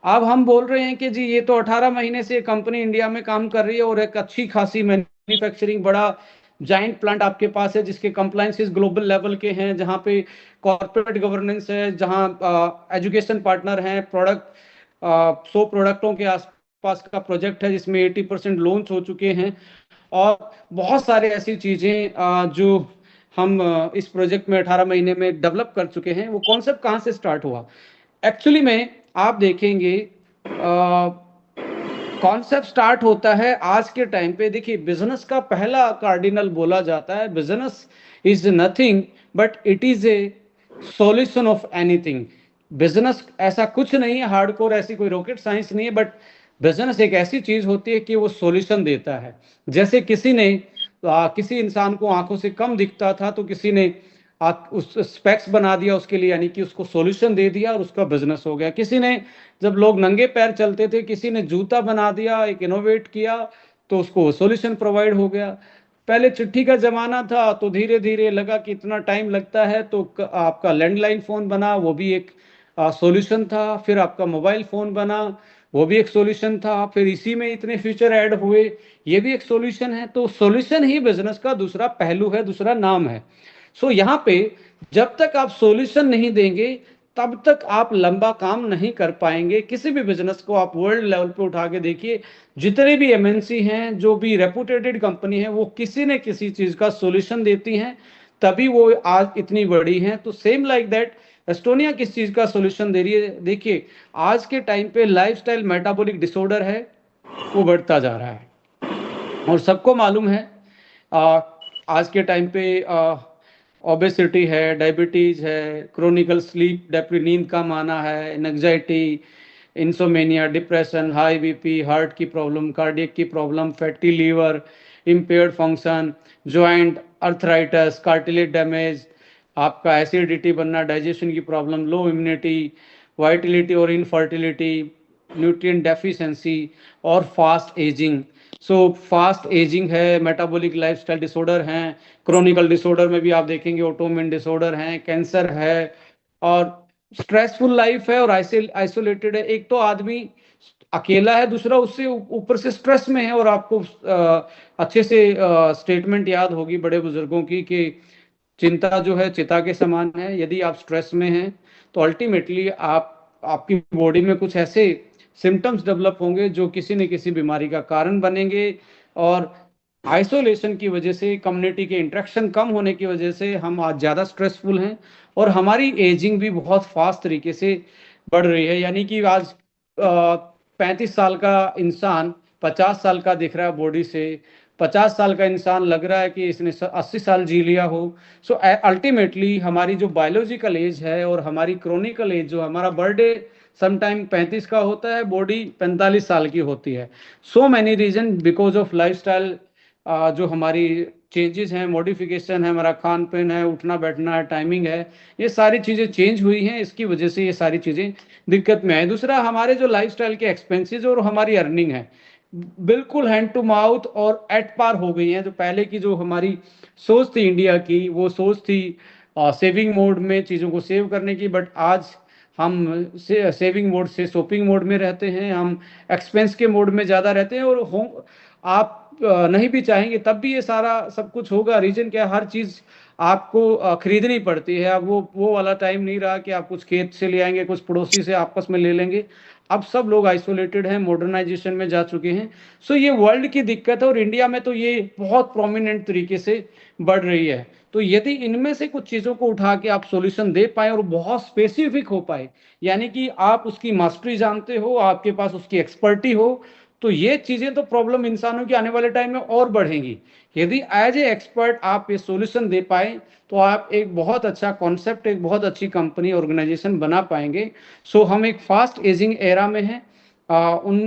अब हम बोल रहे हैं कि जी ये तो 18 महीने से कंपनी इंडिया में काम कर रही है और एक अच्छी खासी मैन्युफैक्चरिंग बड़ा जाइंट प्लांट आपके पास है, जिसके कंप्लायंसेस ग्लोबल लेवल के हैं, जहाँ पे कॉर्पोरेट गवर्नेंस है, जहाँ एजुकेशन पार्टनर हैं, प्रोडक्ट 100 प्रोडक्टों के आसपास का प्रोजेक्ट है जिसमें 80% लॉन्च हो चुके हैं। और बहुत सारे ऐसी चीज़ें जो हम इस प्रोजेक्ट में 18 महीने में डेवलप कर चुके हैं। वो कॉन्सेप्ट कहाँ से स्टार्ट हुआ? एक्चुअली में आप देखेंगे कॉन्सेप्ट स्टार्ट होता है आज के टाइम पे। देखिए, बिजनेस का पहला कार्डिनल बोला जाता है, business is nothing but it is a solution of anything. Business ऐसा कुछ नहीं है, हार्डकोर ऐसी कोई रॉकेट साइंस नहीं है, बट बिजनेस एक ऐसी चीज होती है कि वो सॉल्यूशन देता है। जैसे किसी ने किसी इंसान को आंखों से कम दिखता था, तो किसी ने उस स्पेक्स बना दिया उसके लिए, यानी कि उसको सॉल्यूशन दे दिया और उसका बिजनेस हो गया। किसी ने, जब लोग नंगे पैर चलते थे, किसी ने जूता बना दिया, एक इनोवेट किया, तो उसको सॉल्यूशन प्रोवाइड हो गया। पहले चिट्ठी का जमाना था, तो धीरे धीरे लगा कि इतना टाइम लगता है, तो आपका लैंडलाइन फोन बना, वो भी एक सॉल्यूशन था। फिर आपका मोबाइल फोन बना, वो भी एक सॉल्यूशन था। फिर इसी में इतने फीचर ऐड हुए, ये भी एक सॉल्यूशन है। तो सॉल्यूशन ही बिजनेस का दूसरा पहलू है, दूसरा नाम है। सो यहाँ पे जब तक आप सॉल्यूशन नहीं देंगे, तब तक आप लंबा काम नहीं कर पाएंगे। किसी भी बिजनेस को आप वर्ल्ड लेवल पे उठा के देखिए, जितने भी एमएनसी हैं, जो भी रेपुटेटेड कंपनी है, वो किसी न किसी चीज का सॉल्यूशन देती हैं, तभी वो आज इतनी बड़ी हैं। तो सेम लाइक दैट, एस्टोनिया किस चीज का सॉल्यूशन दे रही है? देखिए, आज के टाइम पे लाइफस्टाइल मेटाबॉलिक डिसऑर्डर है, वो बढ़ता जा रहा है। और सबको मालूम है आज के टाइम पे ओबेसिटी है, डायबिटीज है, क्रोनिकल स्लीप डेप्री, नींद कम आना है, anxiety, insomnia, depression, high BP, heart की प्रॉब्लम, कार्डियक की problem, fatty liver, impaired function, joint arthritis, cartilage damage, आपका एसिडिटी बनना, डाइजेशन की प्रॉब्लम, लो इम्यूनिटी, वाइटिलिटी और इनफर्टिलिटी, न्यूट्रिएंट डेफिशिएंसी और fast ageing. So fast ageing है, metabolic lifestyle disorder हैं, chronical disorder में भी आप देखेंगे ऑटोइम्यून डिसऑर्डर हैं, कैंसर है, और स्ट्रेसफुल लाइफ है और आइसोलेटेड है। एक तो आदमी अकेला है, दूसरा उससे ऊपर से स्ट्रेस में है। और आपको अच्छे से स्टेटमेंट याद होगी बड़े बुजुर्गों की कि चिंता जो है चिता के समान है। यदि आप स्ट्रेस में हैं, तो अल्टीमेटली आपकी बॉडी में कुछ ऐसे सिम्टम्स डेवलप होंगे जो किसी न किसी बीमारी का कारण बनेंगे। और आइसोलेशन की वजह से, कम्युनिटी के इंटरेक्शन कम होने की वजह से हम आज ज़्यादा स्ट्रेसफुल हैं, और हमारी एजिंग भी बहुत फास्ट तरीके से बढ़ रही है। यानी कि आज 35 साल का इंसान 50 साल का दिख रहा है बॉडी से, 50 साल का इंसान लग रहा है कि इसने 80 साल जी लिया हो। सो अल्टीमेटली हमारी जो बायोलॉजिकल एज है और हमारी क्रोनिकल एज, जो हमारा बर्थडे समटाइम 35 का होता है, बॉडी 45 साल की होती है। So many reason because of lifestyle, जो हमारी चेंजेस हैं, मॉडिफिकेशन है, हमारा खान पीन है, उठना बैठना है, टाइमिंग है, ये सारी चीज़ें चेंज हुई हैं। इसकी वजह से ये सारी चीज़ें दिक्कत में आए। दूसरा, हमारे जो लाइफस्टाइल के एक्सपेंसेस और हमारी अर्निंग है, बिल्कुल हैंड टू माउथ और एट पार हो गई हैं। जो पहले की जो हमारी सोच थी इंडिया की, वो सोच थी सेविंग मोड में चीज़ों को सेव करने की। बट आज हम सेविंग मोड से शॉपिंग मोड में रहते हैं, हम एक्सपेंस के मोड में ज़्यादा रहते हैं। और आप नहीं भी चाहेंगे तब भी ये सारा सब कुछ होगा। रीजन क्या है? हर चीज़ आपको खरीदनी पड़ती है। अब वो वाला टाइम नहीं रहा कि आप कुछ खेत से ले आएंगे, कुछ पड़ोसी से आपस में ले लेंगे। अब सब लोग आइसोलेटेड हैं, मॉडर्नाइजेशन में जा चुके हैं। सो ये वर्ल्ड की दिक्कत है और इंडिया में तो ये बहुत प्रोमिनेंट तरीके से बढ़ रही है। तो यदि इनमें से कुछ चीज़ों को उठा के आप सॉल्यूशन दे पाए और बहुत स्पेसिफिक हो पाए, यानी कि आप उसकी मास्टरी जानते हो, आपके पास उसकी एक्सपर्टी हो, तो ये चीज़ें तो प्रॉब्लम इंसानों की आने वाले टाइम में और बढ़ेंगी। यदि एज ए एक्सपर्ट आप ये सॉल्यूशन दे पाए तो आप एक बहुत अच्छा कॉन्सेप्ट, एक बहुत अच्छी कंपनी ऑर्गेनाइजेशन बना पाएंगे। सो हम एक फास्ट एजिंग एरा में हैं।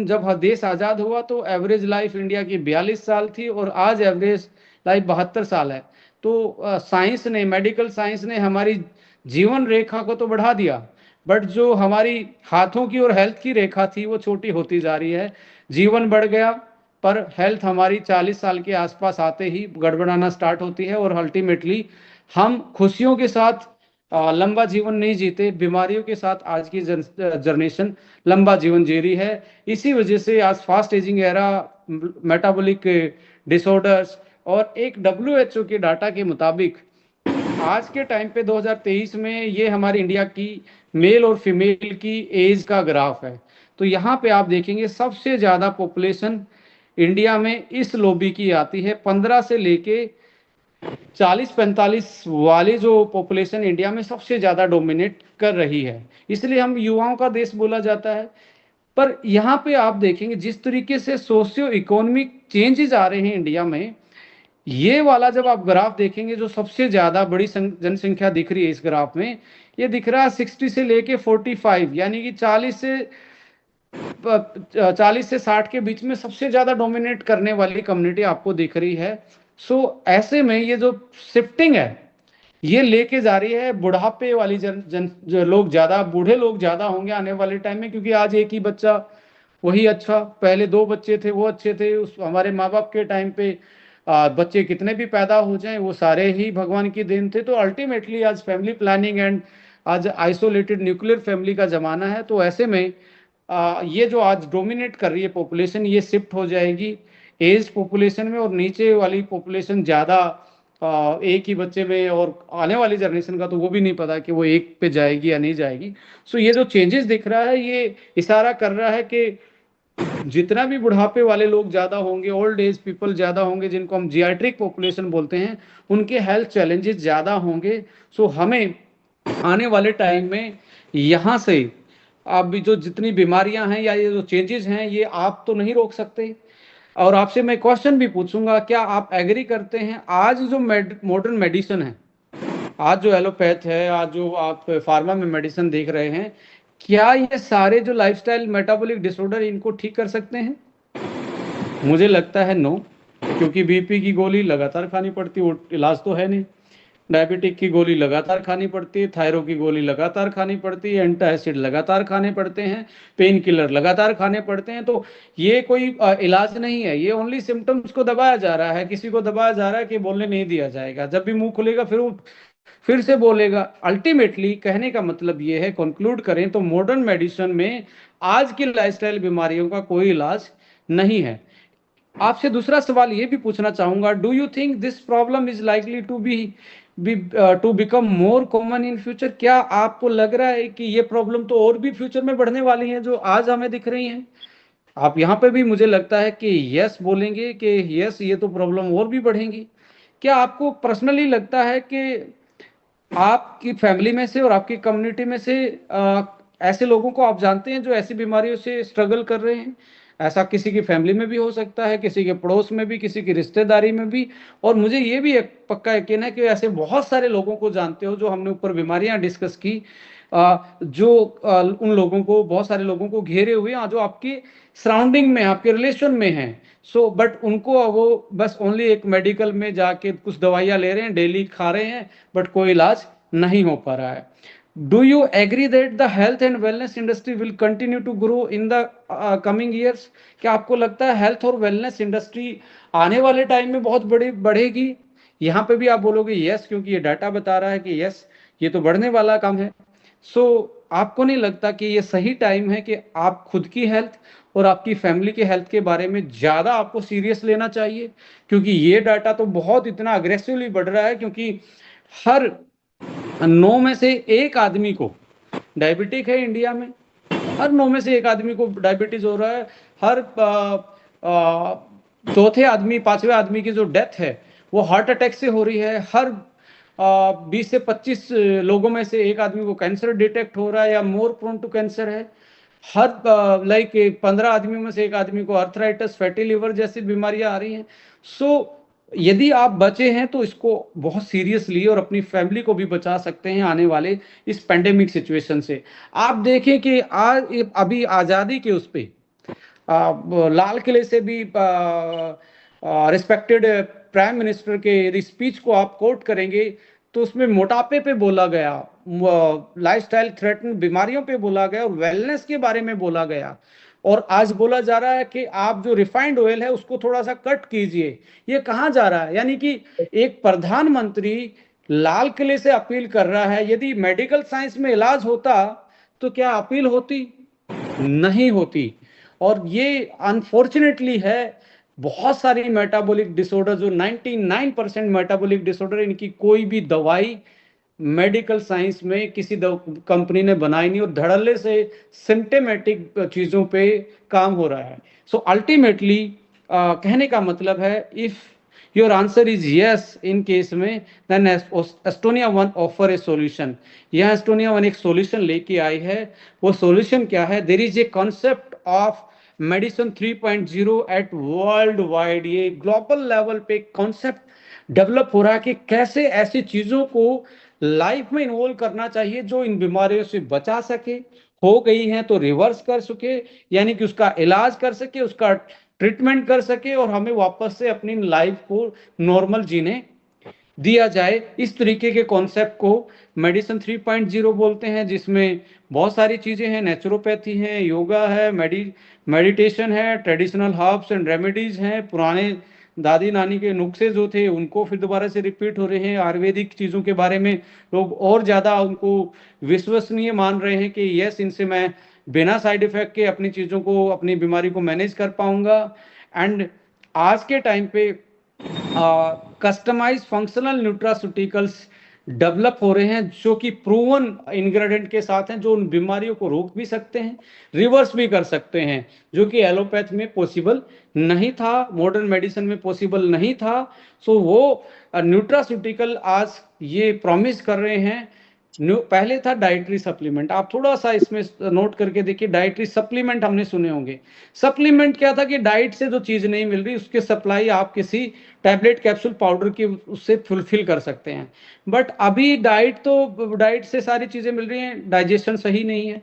जब देश आज़ाद हुआ तो एवरेज लाइफ इंडिया की 42 साल थी और आज एवरेज लाइफ 72 साल है। तो साइंस ने, मेडिकल साइंस ने हमारी जीवन रेखा को तो बढ़ा दिया, बट जो हमारी हाथों की और हेल्थ की रेखा थी वो छोटी होती जा रही है। जीवन बढ़ गया पर हेल्थ हमारी 40 साल के आसपास आते ही गड़बड़ाना स्टार्ट होती है और अल्टीमेटली हम खुशियों के साथ लंबा जीवन नहीं जीते, बीमारियों के साथ आज की जनरेशन लंबा जीवन जी रही है। इसी वजह से आज fast ageing era, metabolic disorders, और एक WHO के डाटा के मुताबिक आज के टाइम पे 2023 में ये हमारी इंडिया की मेल और फीमेल की एज का ग्राफ है। तो यहाँ पे आप देखेंगे सबसे ज़्यादा पॉपुलेशन इंडिया में इस लॉबी की आती है। 15 से लेके 40-45 वाली जो पॉपुलेशन इंडिया में सबसे ज़्यादा डोमिनेट कर रही है, इसलिए हम युवाओं का देश बोला जाता है। पर यहाँ पे आप देखेंगे जिस तरीके से सोशियो इकोनॉमिक चेंजेस आ रहे हैं इंडिया में, ये वाला जब आप ग्राफ देखेंगे, जो सबसे ज्यादा बड़ी जनसंख्या दिख रही है इस ग्राफ में, ये दिख रहा है 60 से लेके 45, यानी कि 40 से 60 के बीच में सबसे ज्यादा डोमिनेट करने वाली कम्युनिटी आपको दिख रही है। सो ऐसे में ये जो शिफ्टिंग है ये लेके जा रही है बुढ़ापे वाली जो लोग ज्यादा, बूढ़े लोग ज्यादा होंगे आने वाले टाइम में, क्योंकि आज एक ही बच्चा वही अच्छा, पहले 2 बच्चे थे वो अच्छे थे। उस हमारे माँ बाप के टाइम पे बच्चे कितने भी पैदा हो जाएं वो सारे ही भगवान की देन थे। तो अल्टीमेटली आज फैमिली प्लानिंग एंड आज आइसोलेटेड न्यूक्लियर फैमिली का जमाना है। तो ऐसे में ये जो आज डोमिनेट कर रही है पॉपुलेशन, ये शिफ्ट हो जाएगी एज पॉपुलेशन में, और नीचे वाली पॉपुलेशन ज़्यादा एक ही बच्चे में, और आने वाली जनरेशन का तो वो भी नहीं पता कि वो एक पे जाएगी या नहीं जाएगी। सो ये जो चेंजेस दिख रहा है ये इशारा कर रहा है कि जितना भी बुढ़ापे वाले लोग ज्यादा होंगे, ओल्ड एज पीपल ज्यादा होंगे, जिनको हम जियाट्रिक पॉपुलेशन बोलते हैं, उनके हेल्थ चैलेंजेस ज्यादा होंगे। सो हमें आने वाले टाइम में यहाँ से अभी जो जितनी बीमारियां हैं या ये जो चेंजेस हैं ये आप तो नहीं रोक सकते। और आपसे मैं क्वेश्चन भी पूछूंगा, क्या आप एग्री करते हैं आज जो मॉडर्न मेडिसिन है, आज जो एलोपैथ है, आज जो आप फार्मा में मेडिसिन देख रहे हैं, क्या ये सारे जो लाइफस्टाइल मेटाबॉलिक डिसऑर्डर इनको ठीक कर सकते हैं? मुझे लगता है नो, क्योंकि बीपी की गोली लगातार खानी पड़ती है, वो इलाज तो है नहीं। डायबिटिक की गोली लगातार खानी पड़ती है, थायराइड की गोली लगातार खानी पड़ती है, एंटासिड लगातार खाने पड़ते हैं, पेन किलर लगातार खाने पड़ते हैं। तो ये कोई इलाज नहीं है, ये ओनली सिम्टम्स को दबाया जा रहा है। किसी को दबाया जा रहा है कि बोलने नहीं दिया जाएगा, जब भी मुंह खुलेगा फिर वो फिर से बोलेगा। अल्टीमेटली कहने का मतलब ये है, कंक्लूड करें तो मॉडर्न मेडिसिन में आज की लाइफस्टाइल बीमारियों का कोई इलाज नहीं है। आपसे दूसरा सवाल ये भी पूछना चाहूंगा, do you think this problem is likely to become more common in future? क्या आपको लग रहा है कि ये प्रॉब्लम तो और भी फ्यूचर में बढ़ने वाली है जो आज हमें दिख रही हैं? आप यहाँ पे भी मुझे लगता है कि यस बोलेंगे कि यस ये तो प्रॉब्लम और भी बढ़ेंगी। क्या आपको पर्सनली लगता है कि आपकी फैमिली में से और आपकी कम्युनिटी में से ऐसे लोगों को आप जानते हैं जो ऐसी बीमारियों से स्ट्रगल कर रहे हैं? ऐसा किसी की फैमिली में भी हो सकता है, किसी के पड़ोस में भी, किसी की रिश्तेदारी में भी। और मुझे ये भी एक पक्का यकीन है कि ऐसे बहुत सारे लोगों को जानते हो, जो हमने ऊपर बीमारियां डिस्कस की, जो उन लोगों को, बहुत सारे लोगों को घेरे हुए हैं जो आपके सराउंडिंग में, आपके रिलेशन में हैं। सो बट उनको वो बस ओनली एक मेडिकल में जाके कुछ दवाइयाँ ले रहे हैं, डेली खा रहे हैं, बट कोई इलाज नहीं हो पा रहा है। Do you agree that the health and wellness industry will continue to grow in the coming years? क्या आपको लगता है हेल्थ और वेलनेस इंडस्ट्री आने वाले टाइम में बहुत बड़ी बढ़ेगी? यहाँ पे भी आप बोलोगे यस, क्योंकि ये डाटा बता रहा है कि यस ये तो बढ़ने वाला काम है। सो आपको नहीं लगता कि ये सही टाइम है कि आप खुद की हेल्थ और आपकी फैमिली के हेल्थ के बारे में ज़्यादा आपको सीरियस लेना चाहिए? क्योंकि ये डाटा तो बहुत इतना अग्रेसिवली बढ़ रहा है, क्योंकि हर 9 में से 1 आदमी को डायबिटिक है इंडिया में, हर 9 में से एक आदमी को डायबिटीज हो रहा है। हर चौथे आदमी, पांचवें आदमी की जो डेथ है वो हार्ट अटैक से हो रही है। हर 20 से 25 लोगों में से एक आदमी को कैंसर डिटेक्ट हो रहा है या मोर प्रोन टू कैंसर है। हर लाइक 15 आदमियों में से एक आदमी को अर्थराइटिस, फैटी लिवर जैसी बीमारियां आ रही हैं। सो यदि आप बचे हैं तो इसको बहुत सीरियसली और अपनी फैमिली को भी बचा सकते हैं आने वाले इस पेंडेमिक सिचुएशन से। आप देखें कि आज अभी आज़ादी के उस पे लाल किले से भी रिस्पेक्टेड प्राइम मिनिस्टर के यदि स्पीच को आप कोट करेंगे तो उसमें मोटापे पे बोला गया, लाइफस्टाइल थ्रेटन बीमारियों पे बोला गया और वेलनेस के बारे में बोला गया। और आज बोला जा रहा है कि आप जो रिफाइंड ऑयल है उसको थोड़ा सा कट कीजिए। ये कहाँ जा रहा है? यानी कि एक प्रधानमंत्री लाल किले से अपील कर रहा है। यदि मेडिकल साइंस में इलाज होता तो क्या अपील होती? नहीं होती। और ये अनफॉर्चुनेटली है, बहुत सारी मेटाबॉलिक डिसऑर्डर, जो 99% मेटाबॉलिक डिसऑर्डर, इनकी कोई भी दवाई मेडिकल साइंस में किसी कंपनी ने बनाई नहीं और धड़ल्ले से सिम्टोमेटिक चीजों पे काम हो रहा है। सो अल्टीमेटली कहने का मतलब है, if your answer is yes in case में, then Estonia one offer a solution. यह एस्टोनिया वन एक सॉल्यूशन लेके आई है। वो सॉल्यूशन क्या है? There is a concept of medicine 3.0 at world wide. ये ग्लोबल लेवल पे कॉन्सेप्ट डेवलप हो रहा है कि कैसे ऐसी चीजों को लाइफ में इन्वॉल्व करना चाहिए जो इन बीमारियों से बचा सके, हो गई हैं तो रिवर्स कर सके, यानी कि उसका इलाज कर सके, उसका ट्रीटमेंट कर सके और हमें वापस से अपनी लाइफ को नॉर्मल जीने दिया जाए। इस तरीके के कॉन्सेप्ट को मेडिसिन 3.0 बोलते हैं, जिसमें बहुत सारी चीजें हैं। नेचुरोपैथी है, योगा है, मेडिटेशन है, ट्रेडिशनल हर्ब्स एंड रेमेडीज हैं, पुराने दादी नानी के नुस्खे जो थे उनको फिर दोबारा से रिपीट हो रहे हैं। आयुर्वेदिक चीज़ों के बारे में लोग और ज़्यादा उनको विश्वसनीय मान रहे हैं कि यस, इनसे मैं बिना साइड इफेक्ट के अपनी चीज़ों को, अपनी बीमारी को मैनेज कर पाऊंगा। एंड आज के टाइम पे कस्टमाइज फंक्शनल न्यूट्रास्यूटिकल्स डेवलप हो रहे हैं जो कि प्रूवन इंग्रेडिएंट के साथ हैं, जो उन बीमारियों को रोक भी सकते हैं, रिवर्स भी कर सकते हैं, जो कि एलोपैथ में पॉसिबल नहीं था, मॉडर्न मेडिसिन में पॉसिबल नहीं था। सो वो न्यूट्रास्यूटिकल आज ये प्रॉमिस कर रहे हैं। पहले था डाइटरी सप्लीमेंट। आप थोड़ा सा इसमें नोट करके देखिए, डाइटरी सप्लीमेंट हमने सुने होंगे। सप्लीमेंट क्या था कि डाइट से जो चीज नहीं मिल रही उसके सप्लाई आप किसी टैबलेट, कैप्सूल, पाउडर की उससे फुलफिल कर सकते हैं। बट अभी डाइट से सारी चीजें मिल रही हैं, डाइजेशन सही नहीं है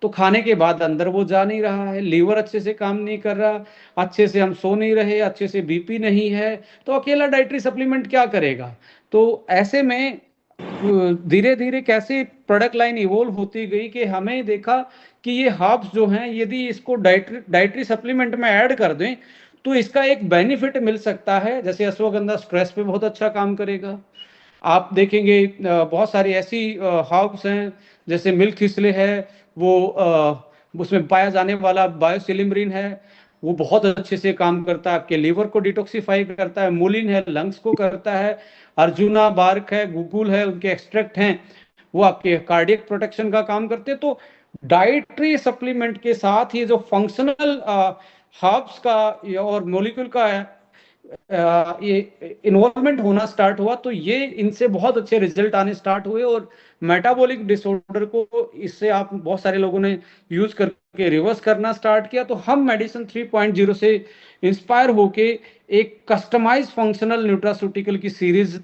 तो खाने के बाद अंदर वो जा नहीं रहा है, लीवर अच्छे से काम नहीं कर रहा, अच्छे से हम सो नहीं रहे, अच्छे से बीपी नहीं है, तो अकेला डाइटरी सप्लीमेंट क्या करेगा? तो ऐसे में धीरे धीरे कैसे प्रोडक्ट लाइन इवोल्व होती गई कि हमें देखा कि ये हर्ब्स जो हैं, यदि इसको डाइटरी सप्लीमेंट में ऐड कर दें तो इसका एक बेनिफिट मिल सकता है। जैसे अश्वगंधा स्ट्रेस पे बहुत अच्छा काम करेगा। आप देखेंगे बहुत सारी ऐसी हर्ब्स हैं, जैसे मिल्क थिस्ले है, वो उसमें पाया जाने वाला बायोसिलिमरिन है, वो बहुत अच्छे से काम करता है, आपके लीवर को डिटॉक्सिफाई करता है। मूलिन है, लंग्स को करता है। अर्जुना बार्क है, गुगुल है, उनके एक्सट्रैक्ट हैं, वो आपके कार्डियक प्रोटेक्शन का काम करते हैं। तो डाइटरी सप्लीमेंट के साथ ही जो फंक्शनल हर्ब्स का और मोलिक्यूल का ये इन्वॉल्वमेंट होना स्टार्ट हुआ, तो ये इनसे बहुत अच्छे रिजल्ट आने स्टार्ट हुए। और मेटाबॉलिक डिसऑर्डर को इससे आप बहुत सारे लोगों ने यूज करके रिवर्स करना स्टार्ट किया। तो हम मेडिसिन 3.0 से इंस्पायर होके एक कस्टमाइज फंक्शनल न्यूट्रास्यूटिकल की सीरीज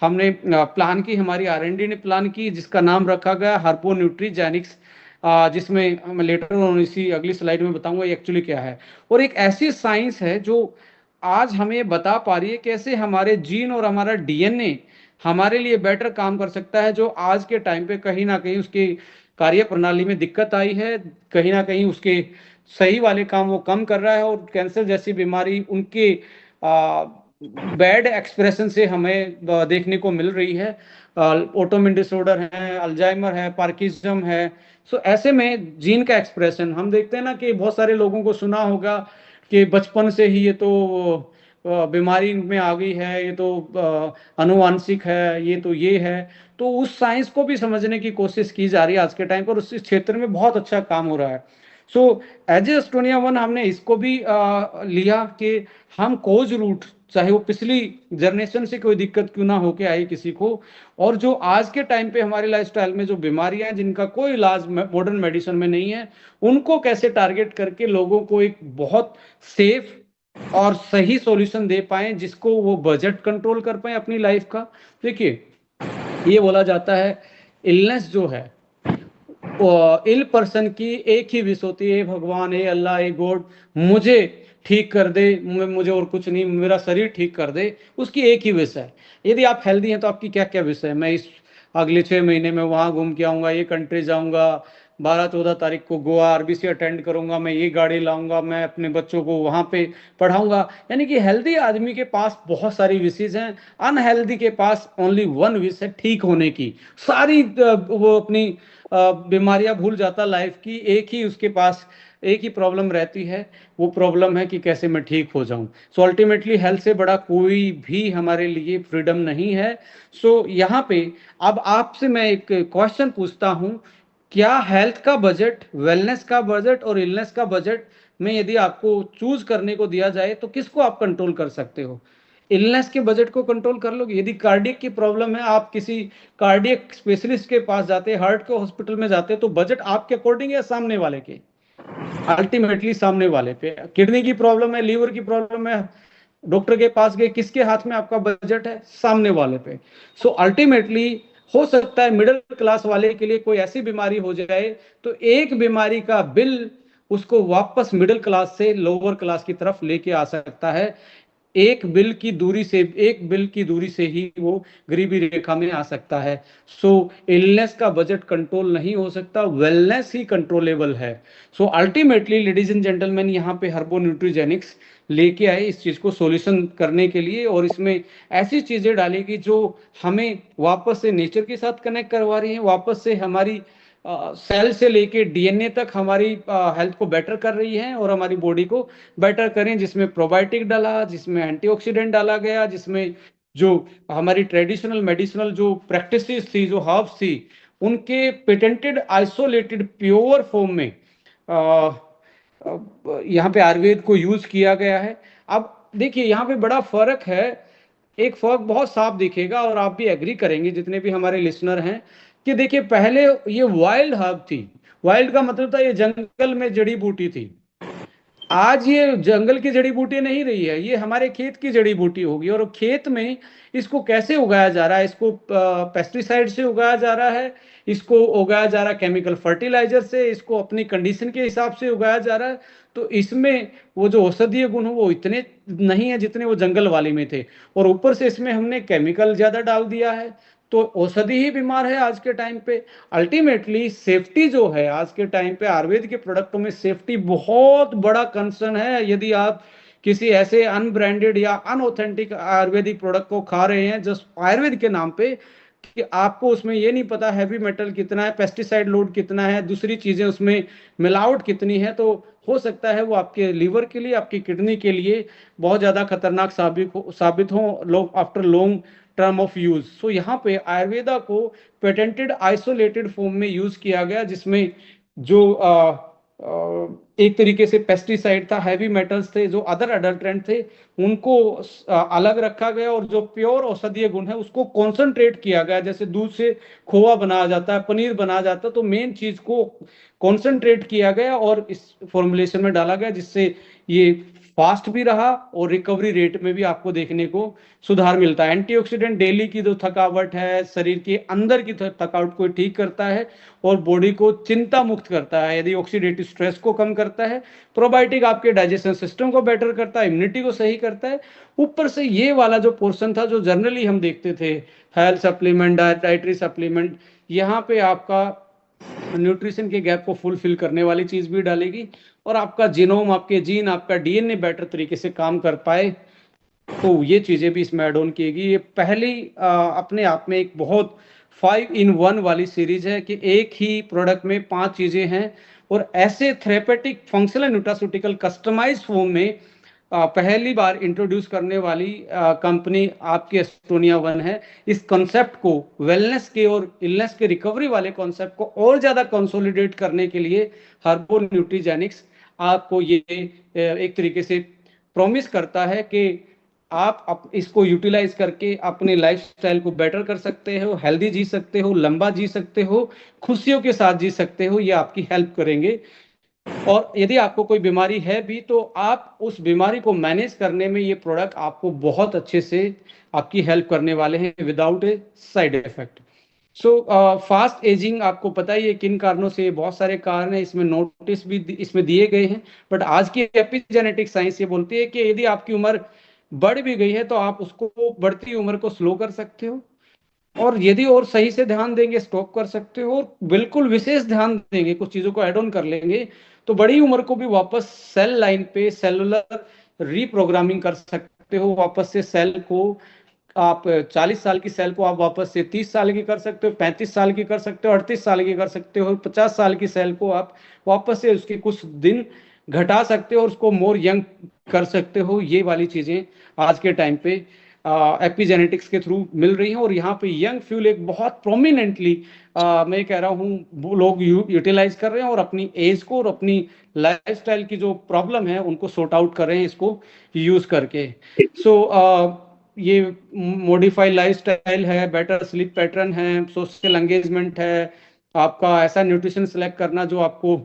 हमने प्लान की, हमारी R&D ने प्लान की, जिसका नाम रखा गया हर्बो न्यूट्रीजेनिक्स, जिसमें मैं लेटर ऑन इसी अगली स्लाइड में बताऊंगा ये एक्चुअली क्या है। और एक ऐसी साइंस है जो आज हमें बता पा रही है कैसे हमारे जीन और हमारा DNA हमारे लिए बेटर काम कर सकता है, जो आज के टाइम पे कहीं ना कहीं उसकी कार्य प्रणाली में दिक्कत आई है, कहीं ना कहीं उसके सही वाले काम वो कम कर रहा है। और कैंसर जैसी बीमारी उनके बैड एक्सप्रेशन से हमें देखने को मिल रही है। ऑटोमिन डिसऑर्डर है, अल्जाइमर है, पार्किंसम है। सो ऐसे में जीन का एक्सप्रेशन हम देखते हैं ना कि बहुत सारे लोगों को सुना होगा कि बचपन से ही ये तो बीमारी में आ गई है, ये तो अनुवांशिक है, ये तो ये है। तो उस साइंस को भी समझने की कोशिश की जा रही है आज के टाइम पर, उस क्षेत्र में बहुत अच्छा काम हो रहा है। So as a Estonia one हमने इसको भी लिया कि हम कोज रूट, चाहे वो पिछली जनरेशन से कोई दिक्कत क्यों ना होके आई किसी को, और जो आज के टाइम पे हमारे लाइफस्टाइल में जो बीमारियां हैं जिनका कोई इलाज मॉडर्न मेडिसिन में नहीं है, उनको कैसे टारगेट करके लोगों को एक बहुत सेफ और सही सॉल्यूशन दे पाए, जिसको वो बजट कंट्रोल कर पाए अपनी लाइफ का। देखिए, ये बोला जाता है इलनेस जो है, इल पर्सन की एक ही विश होती है, भगवान, हे अल्लाह, हे गॉड, मुझे ठीक कर दे, मुझे और कुछ नहीं, मेरा शरीर ठीक कर दे, उसकी एक ही विश है। यदि आप हेल्दी हैं तो आपकी क्या क्या विश है? मैं इस अगले 6 महीने में वहां घूम के आऊंगा, ये कंट्री जाऊंगा, 12-14 तारीख को गोवा आरबीसी अटेंड करूंगा, मैं ये गाड़ी लाऊंगा, मैं अपने बच्चों को वहां पे पढ़ाऊंगा। यानी कि हेल्दी आदमी के पास बहुत सारी विशेष हैं, अनहेल्दी के पास ओनली वन विश है, ठीक होने की। सारी वो अपनी बीमारियां भूल जाता लाइफ की, एक ही उसके पास एक ही प्रॉब्लम रहती है, वो प्रॉब्लम है कि कैसे मैं ठीक हो जाऊं। सो अल्टीमेटली हेल्थ से बड़ा कोई भी हमारे लिए फ्रीडम नहीं है। सो यहाँ पे अब आपसे मैं एक क्वेश्चन पूछता हूं, क्या हेल्थ का बजट, वेलनेस का बजट और इलनेस का बजट में यदि आपको चूज करने को दिया जाए तो किसको आप कंट्रोल कर सकते हो? इलनेस के बजट को कंट्रोल कर लोगे? यदि कार्डियक की प्रॉब्लम है, आप किसी कार्डियक स्पेशलिस्ट के पास जाते, हार्ट के हॉस्पिटल में जाते, तो बजट आपके अकॉर्डिंग या सामने वाले के? अल्टीमेटली सामने वाले पे। किडनी की प्रॉब्लम है, लीवर की प्रॉब्लम है, डॉक्टर के पास गए, किसके हाथ में आपका बजट है? सामने वाले पे। सो अल्टीमेटली हो सकता है मिडिल क्लास वाले के लिए कोई ऐसी बीमारी हो जाए तो एक बीमारी का बिल उसको वापस मिडिल क्लास से लोअर क्लास की तरफ लेके आ सकता है। एक बिल की दूरी से ही वो गरीबी रेखा में आ सकता है। सो इलनेस का बजट कंट्रोल नहीं हो सकता, वेलनेस ही कंट्रोलेबल है। So ultimately ladies and gentleman, यहाँ पे हर्बो न्यूट्रीजेनिक्स लेके आए इस चीज को सॉल्यूशन करने के लिए, और इसमें ऐसी चीजें डालेगी जो हमें वापस से नेचर के साथ कनेक्ट करवा रही हैं, वापस से हमारी सेल से लेके डीएनए तक हमारी हेल्थ को बेटर कर रही है और हमारी बॉडी को बेटर करें, जिसमें प्रोबायोटिक डाला, जिसमें एंटीऑक्सीडेंट डाला गया, जिसमें जो हमारी ट्रेडिशनल मेडिसिनल जो प्रैक्टिसेस थी, जो हर्ब्स थी, उनके पेटेंटेड आइसोलेटेड प्योर फॉर्म में यहाँ पे आयुर्वेद को यूज किया गया है। अब देखिए, यहाँ पे बड़ा फर्क है, एक फर्क बहुत साफ दिखेगा और आप भी एग्री करेंगे जितने भी हमारे लिसनर हैं, कि देखिए पहले ये वाइल्ड हर्ब थी। वाइल्ड का मतलब था ये जंगल में जड़ी बूटी थी। आज ये जंगल की जड़ी बूटी नहीं रही है, ये हमारे खेत की जड़ी बूटी होगी। और खेत में इसको कैसे उगाया जा रहा है? इसको पेस्टिसाइड से उगाया जा रहा है, इसको उगाया जा रहा है केमिकल फर्टिलाइजर से, इसको अपनी कंडीशन के हिसाब से उगाया जा रहा है। तो इसमें वो जो औषधीय गुण हो वो इतने नहीं है जितने वो जंगल वाले में थे, और ऊपर से इसमें हमने केमिकल ज्यादा डाल दिया है, तो औषधि ही बीमार है आज के टाइम पे। अल्टीमेटली सेफ्टी जो है आज के टाइम पे, आयुर्वेद के प्रोडक्टों में सेफ्टी बहुत बड़ा कंसर्न है। यदि आप किसी ऐसे अनब्रांडेड या अनऑथेंटिक आयुर्वेदिक प्रोडक्ट को खा रहे हैं जस्ट आयुर्वेद के नाम पे, कि आपको उसमें ये नहीं पता हैवी मेटल कितना है, पेस्टिसाइड लोड कितना है, दूसरी चीजें उसमें मिलावट कितनी है, तो हो सकता है वो आपके लीवर के लिए, आपकी किडनी के लिए बहुत ज्यादा खतरनाक साबित हो लोग after long term of use. So यहाँ पे आयुर्वेदा को पेटेंटेड आइसोलेटेड फॉर्म में यूज किया गया, जिसमें जो एक तरीके से पेस्टिसाइड था, हैवी मेटल्स थे, जो अदर अडल्ट्रेंट थे, उनको अलग रखा गया, और जो प्योर औषधीय गुण है उसको कॉन्सेंट्रेट किया गया। जैसे दूध से खोआ बनाया जाता है, पनीर बनाया जाता है, तो मेन चीज को कॉन्सेंट्रेट किया गया और इस फॉर्मुलेशन में डाला गया, जिससे ये फास्ट भी रहा और रिकवरी रेट में भी आपको देखने को सुधार मिलता है। एंटीऑक्सीडेंट डेली की जो थकावट है, शरीर के अंदर की थकावट को ठीक करता है और बॉडी को चिंता मुक्त करता है, यदि ऑक्सीडेटिव स्ट्रेस को कम करता है। प्रोबायोटिक आपके डाइजेशन सिस्टम को बेटर करता है, इम्यूनिटी को सही करता है। ऊपर से ये वाला जो पोर्शन था जो जनरली हम देखते थे, हेल्थ सप्लीमेंट, डाइटरी सप्लीमेंट, यहाँ पे आपका न्यूट्रिशन के गैप को फुलफिल करने वाली चीज भी डालेगी, और आपका जीनोम, आपके जीन, आपका डीएनए बेटर तरीके से काम कर पाए, तो ये चीजें भी इसमें ऐड ऑन किएगी। ये पहली अपने आप में एक बहुत 5 in 1 वाली सीरीज है कि एक ही प्रोडक्ट में 5 चीजें हैं, और ऐसे therapeutic functional nutraceutical customize form में पहली बार इंट्रोड्यूस करने वाली कंपनी आपकी एस्टोनिया वन है। इस कॉन्सेप्ट को, वेलनेस के और इलनेस के रिकवरी वाले कॉन्सेप्ट को और ज़्यादा कंसोलिडेट करने के लिए हर्बो न्यूट्रीजेनिक्स आपको ये एक तरीके से प्रॉमिस करता है कि आप इसको यूटिलाइज करके अपने लाइफस्टाइल को बेटर कर सकते हो, हेल्दी जी सकते हो, लंबा जी सकते हो, खुशियों के साथ जी सकते हो। ये आपकी हेल्प करेंगे। और यदि आपको कोई बीमारी है भी तो आप उस बीमारी को मैनेज करने में ये प्रोडक्ट आपको बहुत अच्छे से आपकी हेल्प करने वाले हैं विदाउट ए साइड इफेक्ट। सो फास्ट एजिंग, आपको पता ही है किन कारणों से, बहुत सारे कारण हैं, इसमें नोटिस भी इसमें दिए गए हैं। बट आज की एपिजेनेटिक साइंस ये बोलती है कि यदि आपकी उम्र बढ़ भी गई है तो आप उसको बढ़ती उम्र को स्लो कर सकते हो, और यदि और सही से ध्यान देंगे स्टॉप कर सकते हो, और बिल्कुल विशेष ध्यान देंगे, कुछ चीजों को एड ऑन कर लेंगे, तो बड़ी उम्र को भी वापस सेल लाइन पे सेलुलर रीप्रोग्रामिंग कर सकते हो। वापस से सेल को आप 40 साल की सेल को आप वापस से 30 साल की कर सकते हो, 35 साल की कर सकते हो, 38 साल की कर सकते हो, 50 साल की सेल को आप वापस से उसके कुछ दिन घटा सकते हो और उसको मोर यंग कर सकते हो। ये वाली चीजें आज के टाइम पे एपिजेनेटिक्स के थ्रू मिल रही हैं। और यहाँ पे यंग फ्यूल एक बहुत प्रोमिनेंटली मैं कह रहा हूँ वो लोग यूटिलाइज कर रहे हैं, और अपनी एज को और अपनी लाइफस्टाइल की जो प्रॉब्लम है उनको सॉर्ट आउट कर रहे हैं इसको यूज करके। सो ये मॉडिफाइड लाइफस्टाइल है, बेटर स्लीप पैटर्न है, सोशल एंगेजमेंट है, आपका ऐसा न्यूट्रिशन सेलेक्ट करना जो आपको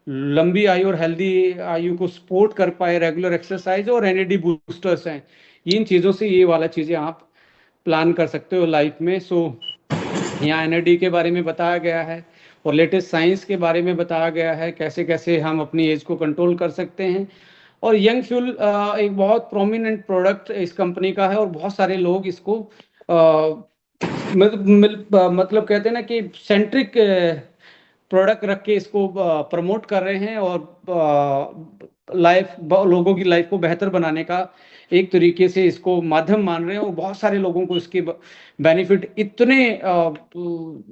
लंबी आयु और हेल्दी आयु को सपोर्ट कर पाए, रेगुलर एक्सरसाइज और एनएडी बूस्टर्स हैं। इन चीज़ों से ये वाला चीज़ें आप प्लान कर सकते हो लाइफ में। सो यहाँ एनएडी के बारे में बताया गया है और लेटेस्ट साइंस के बारे में बताया गया है, कैसे कैसे हम अपनी एज को कंट्रोल कर सकते हैं। और यंग फ्यूल एक बहुत प्रोमिनेंट प्रोडक्ट इस कंपनी का है, और बहुत सारे लोग इसको मतलब कहते हैं ना कि सेंट्रिक प्रोडक्ट रख के इसको प्रमोट कर रहे हैं, और लाइफ लोगों की लाइफ को बेहतर बनाने का एक तरीके से इसको माध्यम मान रहे हैं। और बहुत सारे लोगों को इसके बेनिफिट इतने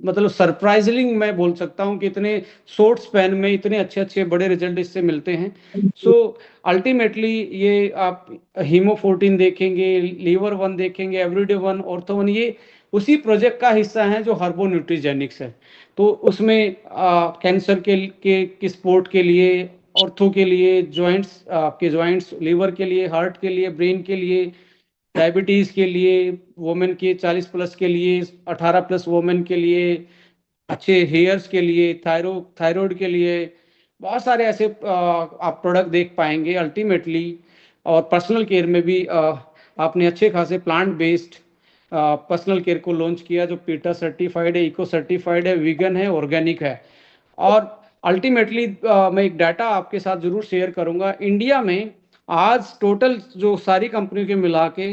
मतलब सरप्राइजिंग मैं बोल सकता हूँ कि इतने शॉर्ट स्पैन में इतने अच्छे अच्छे बड़े रिजल्ट इससे मिलते हैं। सो अल्टीमेटली ये आप हीमो14 देखेंगे, लीवर वन देखेंगे, एवरीडे वन, ऑर्थो वन, ये उसी प्रोजेक्ट का हिस्सा है जो हर्बो न्यूट्रीजेनिक्स है। तो उसमें कैंसर के स्पोर्ट के लिए, ऑर्थो के लिए, जॉइंट्स, आपके जॉइंट्स, लीवर के लिए, हार्ट के लिए, ब्रेन के लिए, डायबिटीज के लिए, वोमेन के 40 प्लस के लिए, 18 प्लस वोमेन के लिए, अच्छे हेयर्स के लिए, थायराइड के लिए, बहुत सारे ऐसे आप प्रोडक्ट देख पाएंगे अल्टीमेटली। और पर्सनल केयर में भी आपने अच्छे खासे प्लांट बेस्ड पर्सनल केयर को लॉन्च किया जो पीटा सर्टिफाइड है, इको सर्टिफाइड है, वीगन है, ऑर्गेनिक है। और अल्टीमेटली मैं एक डाटा आपके साथ जरूर शेयर करूंगा। इंडिया में आज टोटल जो सारी कंपनियों के मिला के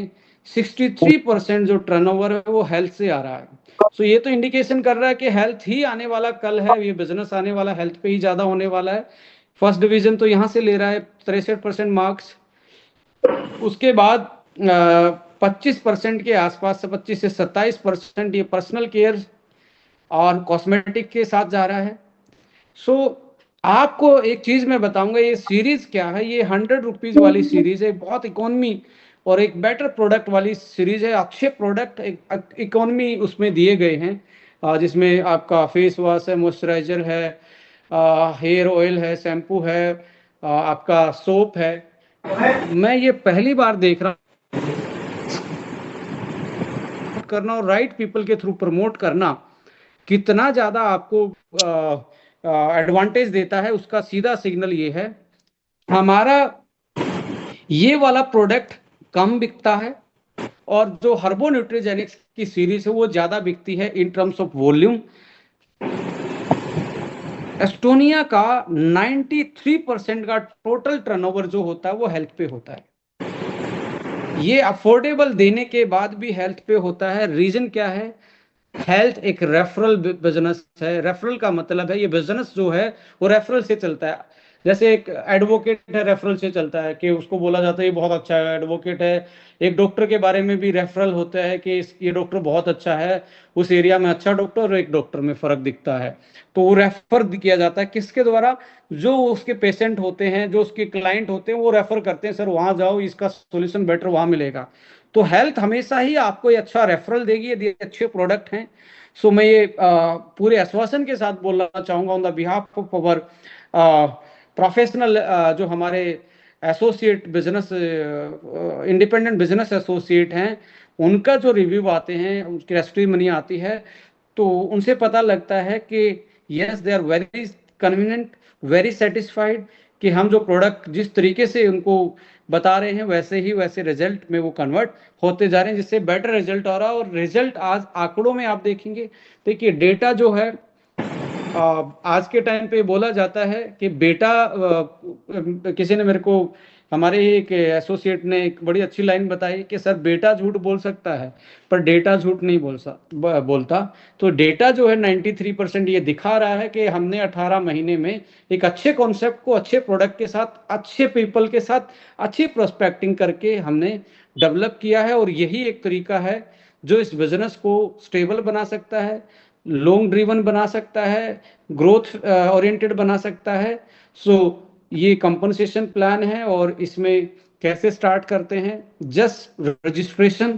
63% जो टर्नओवर है वो हेल्थ से आ रहा है। सो ये तो इंडिकेशन कर रहा है कि हेल्थ ही आने वाला कल है, ये बिजनेस आने वाला हेल्थ पे ही ज्यादा होने वाला है। फर्स्ट डिवीजन तो यहाँ से ले रहा है 63% मार्क्स। उसके बाद 25% के आसपास से 25 से 27% ये पर्सनल केयर और कॉस्मेटिक के साथ जा रहा है। सो आपको एक चीज मैं बताऊंगा, ये सीरीज क्या है, ये 100 रुपीज वाली सीरीज है, बहुत इकोनॉमी और एक बेटर प्रोडक्ट वाली सीरीज है। अच्छे प्रोडक्ट एक इकोनॉमी उसमें दिए गए हैं, जिसमें आपका फेस वॉश है, मॉइस्चराइजर है, हेयर ऑयल है, शैम्पू है, आपका सोप है। मैं ये पहली बार देख रहा करना और राइट पीपल के थ्रू प्रमोट करना कितना ज्यादा आपको एडवांटेज देता है, उसका सीधा सिग्नल ये है। हमारा ये वाला प्रोडक्ट कम बिकता है और जो हर्बो न्यूट्रीजेनिक्स की सीरीज है वो ज्यादा बिकती है in terms of volume. Estonia का 93% का टोटल टर्नओवर जो होता है वो हेल्थ पे होता है। ये अफोर्डेबल देने के बाद भी हेल्थ पे होता है। रीजन क्या है? हेल्थ एक रेफरल बिजनेस है। रेफरल का मतलब है ये बिजनेस जो है वो रेफरल से चलता है। जैसे एक एडवोकेट है, रेफरल से चलता है कि उसको बोला जाता है ये बहुत अच्छा है एडवोकेट है। एक डॉक्टर के बारे में भी रेफरल होता है कि ये डॉक्टर बहुत अच्छा है, उस एरिया में अच्छा डॉक्टर, और एक डॉक्टर में फर्क दिखता है। तो वो रेफर किया जाता है किसके द्वारा? जो उसके पेशेंट होते हैं, जो उसके क्लाइंट होते हैं, वो रेफर करते हैं, सर वहां जाओ, इसका सोल्यूशन बेटर वहां मिलेगा। तो हेल्थ हमेशा ही आपको ये अच्छा रेफरल देगी यदि अच्छे प्रोडक्ट हैं। सो मैं ये पूरे आश्वासन के साथ बोलना चाहूंगा on the behalf of our professional, जो हमारे associate business, independent business associate हैं, उनका जो रिव्यू आते हैं, उनकी टेस्टिमनी आती है, तो उनसे पता लगता है कि yes they are very convenient, very satisfied, कि हम जो प्रोडक्ट जिस तरीके से उनको बता रहे हैं वैसे ही वैसे रिजल्ट में वो कन्वर्ट होते जा रहे हैं, जिससे बेटर रिजल्ट आ रहा है। और रिजल्ट आज आंकड़ों में आप देखेंगे, देखिए डेटा जो है, आज के टाइम पे बोला जाता है कि बेटा, किसी ने मेरे को, हमारे ही एक एसोसिएट ने एक बड़ी अच्छी लाइन बताई कि सर बेटा झूठ बोल सकता है पर डेटा झूठ नहीं बोलता। तो डेटा जो है 93% ये दिखा रहा है कि हमने 18 महीने में एक अच्छे कॉन्सेप्ट को अच्छे प्रोडक्ट के साथ, अच्छे पीपल के साथ, अच्छी प्रोस्पेक्टिंग करके हमने डेवलप किया है। और यही एक तरीका है जो इस बिजनेस को स्टेबल बना सकता है, लॉन्ग ड्रिवन बना सकता है, ग्रोथ ओरिएंटेड बना सकता है। सो ये कंपनसेशन प्लान है, और इसमें कैसे स्टार्ट करते हैं? जस्ट रजिस्ट्रेशन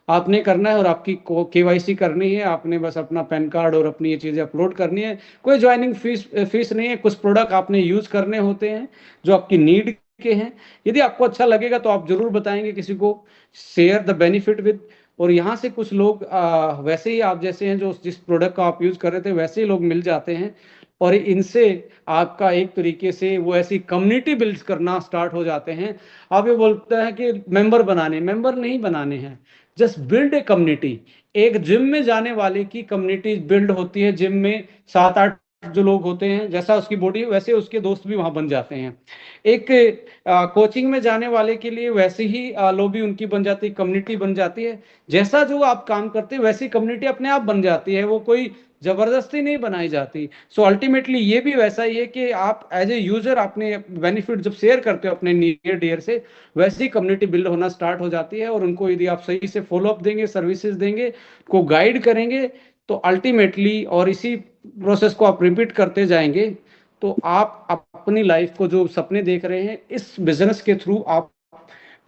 आपने करना है और आपकी केवाईसी करनी है, आपने बस अपना पैन कार्ड और अपनी ये चीज़ें अपलोड करनी है। कोई ज्वाइनिंग फीस नहीं है। कुछ प्रोडक्ट आपने यूज करने होते हैं जो आपकी नीड के हैं। यदि आपको अच्छा लगेगा तो आप जरूर बताएंगे किसी को, शेयर द बेनिफिट विद। और यहाँ से कुछ लोग वैसे ही आप जैसे हैं, जो जिस प्रोडक्ट का आप यूज कर रहे थे वैसे ही लोग मिल जाते हैं, और इनसे आपका एक तरीके से वो ऐसी कम्युनिटी बिल्ड करना स्टार्ट हो जाते हैं। आप ये बोलते हैं कि मेंबर नहीं बनाने हैं, जस्ट बिल्ड ए कम्युनिटी। एक जिम में जाने वाले की कम्युनिटी बिल्ड होती है, जिम में 7-8 जो लोग होते हैं, जैसा उसकी बॉडी वैसे उसके दोस्त भी वहां बन जाते हैं। एक कोचिंग में जाने वाले के लिए वैसे ही लॉबी उनकी बन जाती है, कम्युनिटी बन जाती है। जैसा जो आप काम करते हैं वैसी कम्युनिटी अपने आप बन जाती है, वो कोई जबरदस्ती नहीं बनाई जाती। सो अल्टीमेटली ये भी वैसा ही है कि आप एज ए यूजर अपने बेनिफिट जब शेयर करते हो अपने नियर डियर से, वैसी कम्युनिटी बिल्ड होना स्टार्ट हो जाती है। और उनको यदि आप सही से फॉलो अप देंगे, सर्विसेज देंगे, को गाइड करेंगे, तो अल्टीमेटली, और इसी प्रोसेस को आप रिपीट करते जाएंगे, तो आप अपनी लाइफ को जो सपने देख रहे हैं इस बिजनेस के थ्रू आप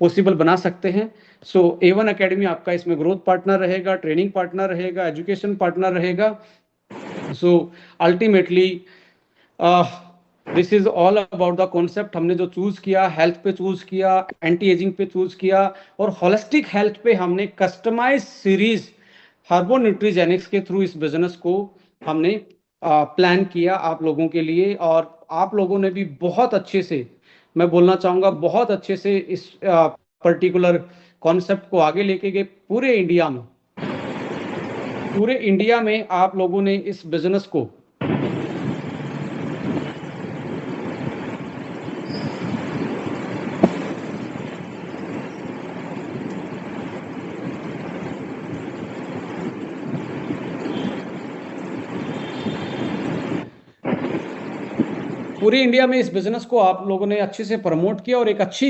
पॉसिबल बना सकते हैं। सो A1 अकेडमी आपका इसमें ग्रोथ पार्टनर रहेगा, ट्रेनिंग पार्टनर रहेगा, एजुकेशन पार्टनर रहेगा। So ultimately this is all about the concept. हमने जो चूज किया, हेल्थ पे चूज किया, एंटी एजिंग पे चूज किया, और होलिस्टिक हेल्थ पे हमने कस्टमाइज सीरीज हार्बो न्यूट्रीजेनिक्स के थ्रू इस बिजनेस को हमने प्लान किया आप लोगों के लिए। और आप लोगों ने भी बहुत अच्छे से, मैं बोलना चाहूंगा बहुत अच्छे से इस पर्टिकुलर कॉन्सेप्ट को आगे लेके गए। पूरे इंडिया में आप लोगों ने इस बिजनेस को पूरे इंडिया में इस बिजनेस को आप लोगों ने अच्छे से प्रमोट किया, और एक अच्छी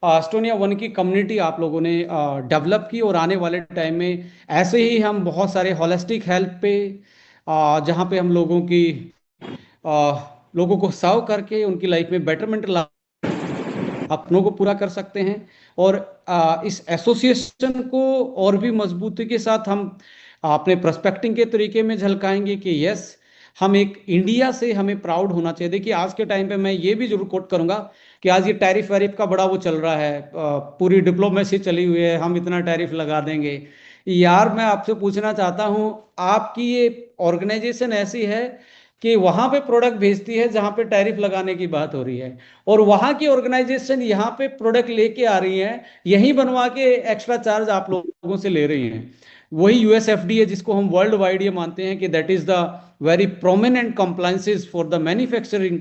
एस्टोनिया वन की कम्युनिटी आप लोगों ने डेवलप की। और आने वाले टाइम में ऐसे ही हम बहुत सारे होलिस्टिक हेल्थ पे, जहाँ पे हम लोगों को सर्व करके उनकी लाइफ में बेटरमेंट ला, अपनों को पूरा कर सकते हैं। और इस एसोसिएशन को और भी मजबूती के साथ हम अपने प्रोस्पेक्टिंग के तरीके में झलकाएंगे कि यस, हम एक इंडिया से हमें प्राउड होना चाहिए। देखिए आज के टाइम पे मैं ये भी जरूर कोट करूंगा कि आज ये टैरिफ वैरिफ का बड़ा वो चल रहा है, पूरी डिप्लोमेसी चली हुई है, हम इतना टैरिफ लगा देंगे। यार मैं आपसे पूछना चाहता हूँ, आपकी ये ऑर्गेनाइजेशन ऐसी है कि वहां पे प्रोडक्ट भेजती है जहां पे टैरिफ लगाने की बात हो रही है, और वहां की ऑर्गेनाइजेशन यहाँ पे प्रोडक्ट लेके आ रही है, यहीं बनवा के एक्स्ट्रा चार्ज आप लोगों से ले रही हैं। वही यूएसएफडीए जिसको हम वर्ल्ड वाइड ये मानते हैं कि that is the very prominent compliances for the manufacturing,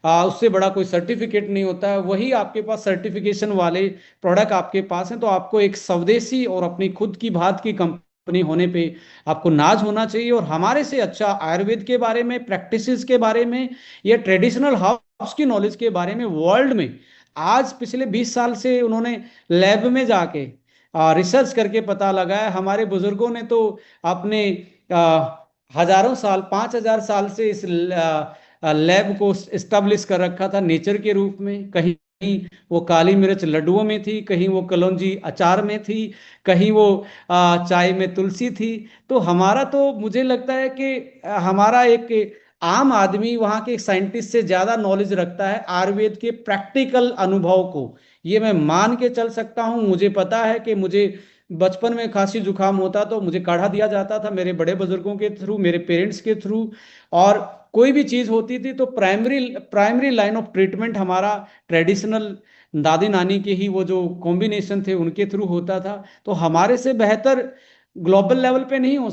उससे बड़ा कोई सर्टिफिकेट नहीं होता है। वही आपके पास सर्टिफिकेशन वाले प्रोडक्ट आपके पास हैं, तो आपको एक स्वदेशी और अपनी खुद की भात की कंपनी होने पे आपको नाज होना चाहिए। और हमारे से अच्छा आयुर्वेद के बारे में, प्रैक्टिसेस के बारे में, या ट्रेडिशनल की नॉलेज के बारे में वर्ल्ड में आज पिछले 20 साल से उन्होंने लैब में जाके रिसर्च करके पता लगा है। हमारे बुजुर्गों ने तो अपने हजारों साल 5,000 साल से इस लैब को इस्टेब्लिश कर रखा था नेचर के रूप में। कहीं वो काली मिर्च लड्डुओं में थी, कहीं वो कलौंजी अचार में थी, कहीं वो चाय में तुलसी थी। तो हमारा तो मुझे लगता है कि हमारा एक आम आदमी वहाँ के साइंटिस्ट से ज्यादा नॉलेज रखता है आयुर्वेद के प्रैक्टिकल अनुभव को। ये मैं मान के चल सकता हूँ। मुझे पता है कि मुझे बचपन में खांसी जुकाम होता तो मुझे काढ़ा दिया जाता था मेरे बड़े बुजुर्गों के थ्रू, मेरे पेरेंट्स के थ्रू। और कोई भी चीज होती थी तो primary primary line of treatment हमारा ट्रेडिशनल दादी नानी के ही वो जो कॉम्बिनेशन थे उनके थ्रू होता था। तो हमारे से बेहतर ग्लोबल लेवल पे नहीं हो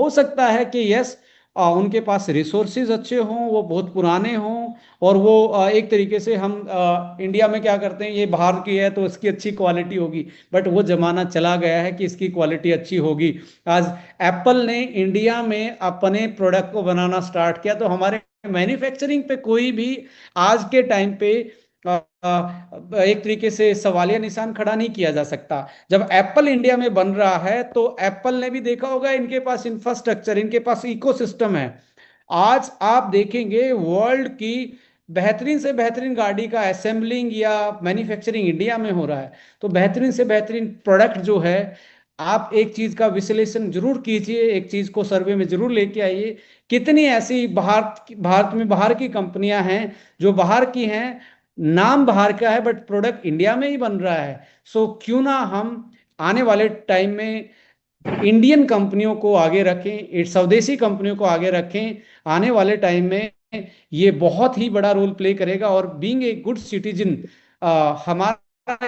सकता है कि यस उनके पास रिसोर्सेज अच्छे हों, वो बहुत पुराने हों, और वो एक तरीके से हम इंडिया में क्या करते हैं, ये बाहर की है तो इसकी अच्छी क्वालिटी होगी, बट वो जमाना चला गया है कि इसकी क्वालिटी अच्छी होगी। आज एप्पल ने इंडिया में अपने प्रोडक्ट को बनाना स्टार्ट किया तो हमारे मैन्युफैक्चरिंग पे कोई भी आज के टाइम पे एक तरीके से सवालिया निशान खड़ा नहीं किया जा सकता। जब एप्पल इंडिया में बन रहा है तो एप्पल ने भी देखा होगा, इनके पास इंफ्रास्ट्रक्चर, इनके पास इकोसिस्टम है। आज आप देखेंगे वर्ल्ड की बेहतरीन से बेहतरीन गाड़ी का असेंबलिंग या मैन्युफैक्चरिंग इंडिया में हो रहा है। तो बेहतरीन से बेहतरीन प्रोडक्ट जो है, आप एक चीज का विश्लेषण जरूर कीजिए, एक चीज को सर्वे में जरूर लेके आइए, कितनी ऐसी भारत में बाहर की कंपनियां हैं जो बाहर की हैं, नाम बाहर का है बट प्रोडक्ट इंडिया में ही बन रहा है। सो क्यों ना हम आने वाले टाइम में इंडियन कंपनियों को आगे रखें, स्वदेशी कंपनियों को आगे रखें। आने वाले टाइम में ये बहुत ही बड़ा रोल प्ले करेगा। और बीइंग ए गुड सिटीजन हमारा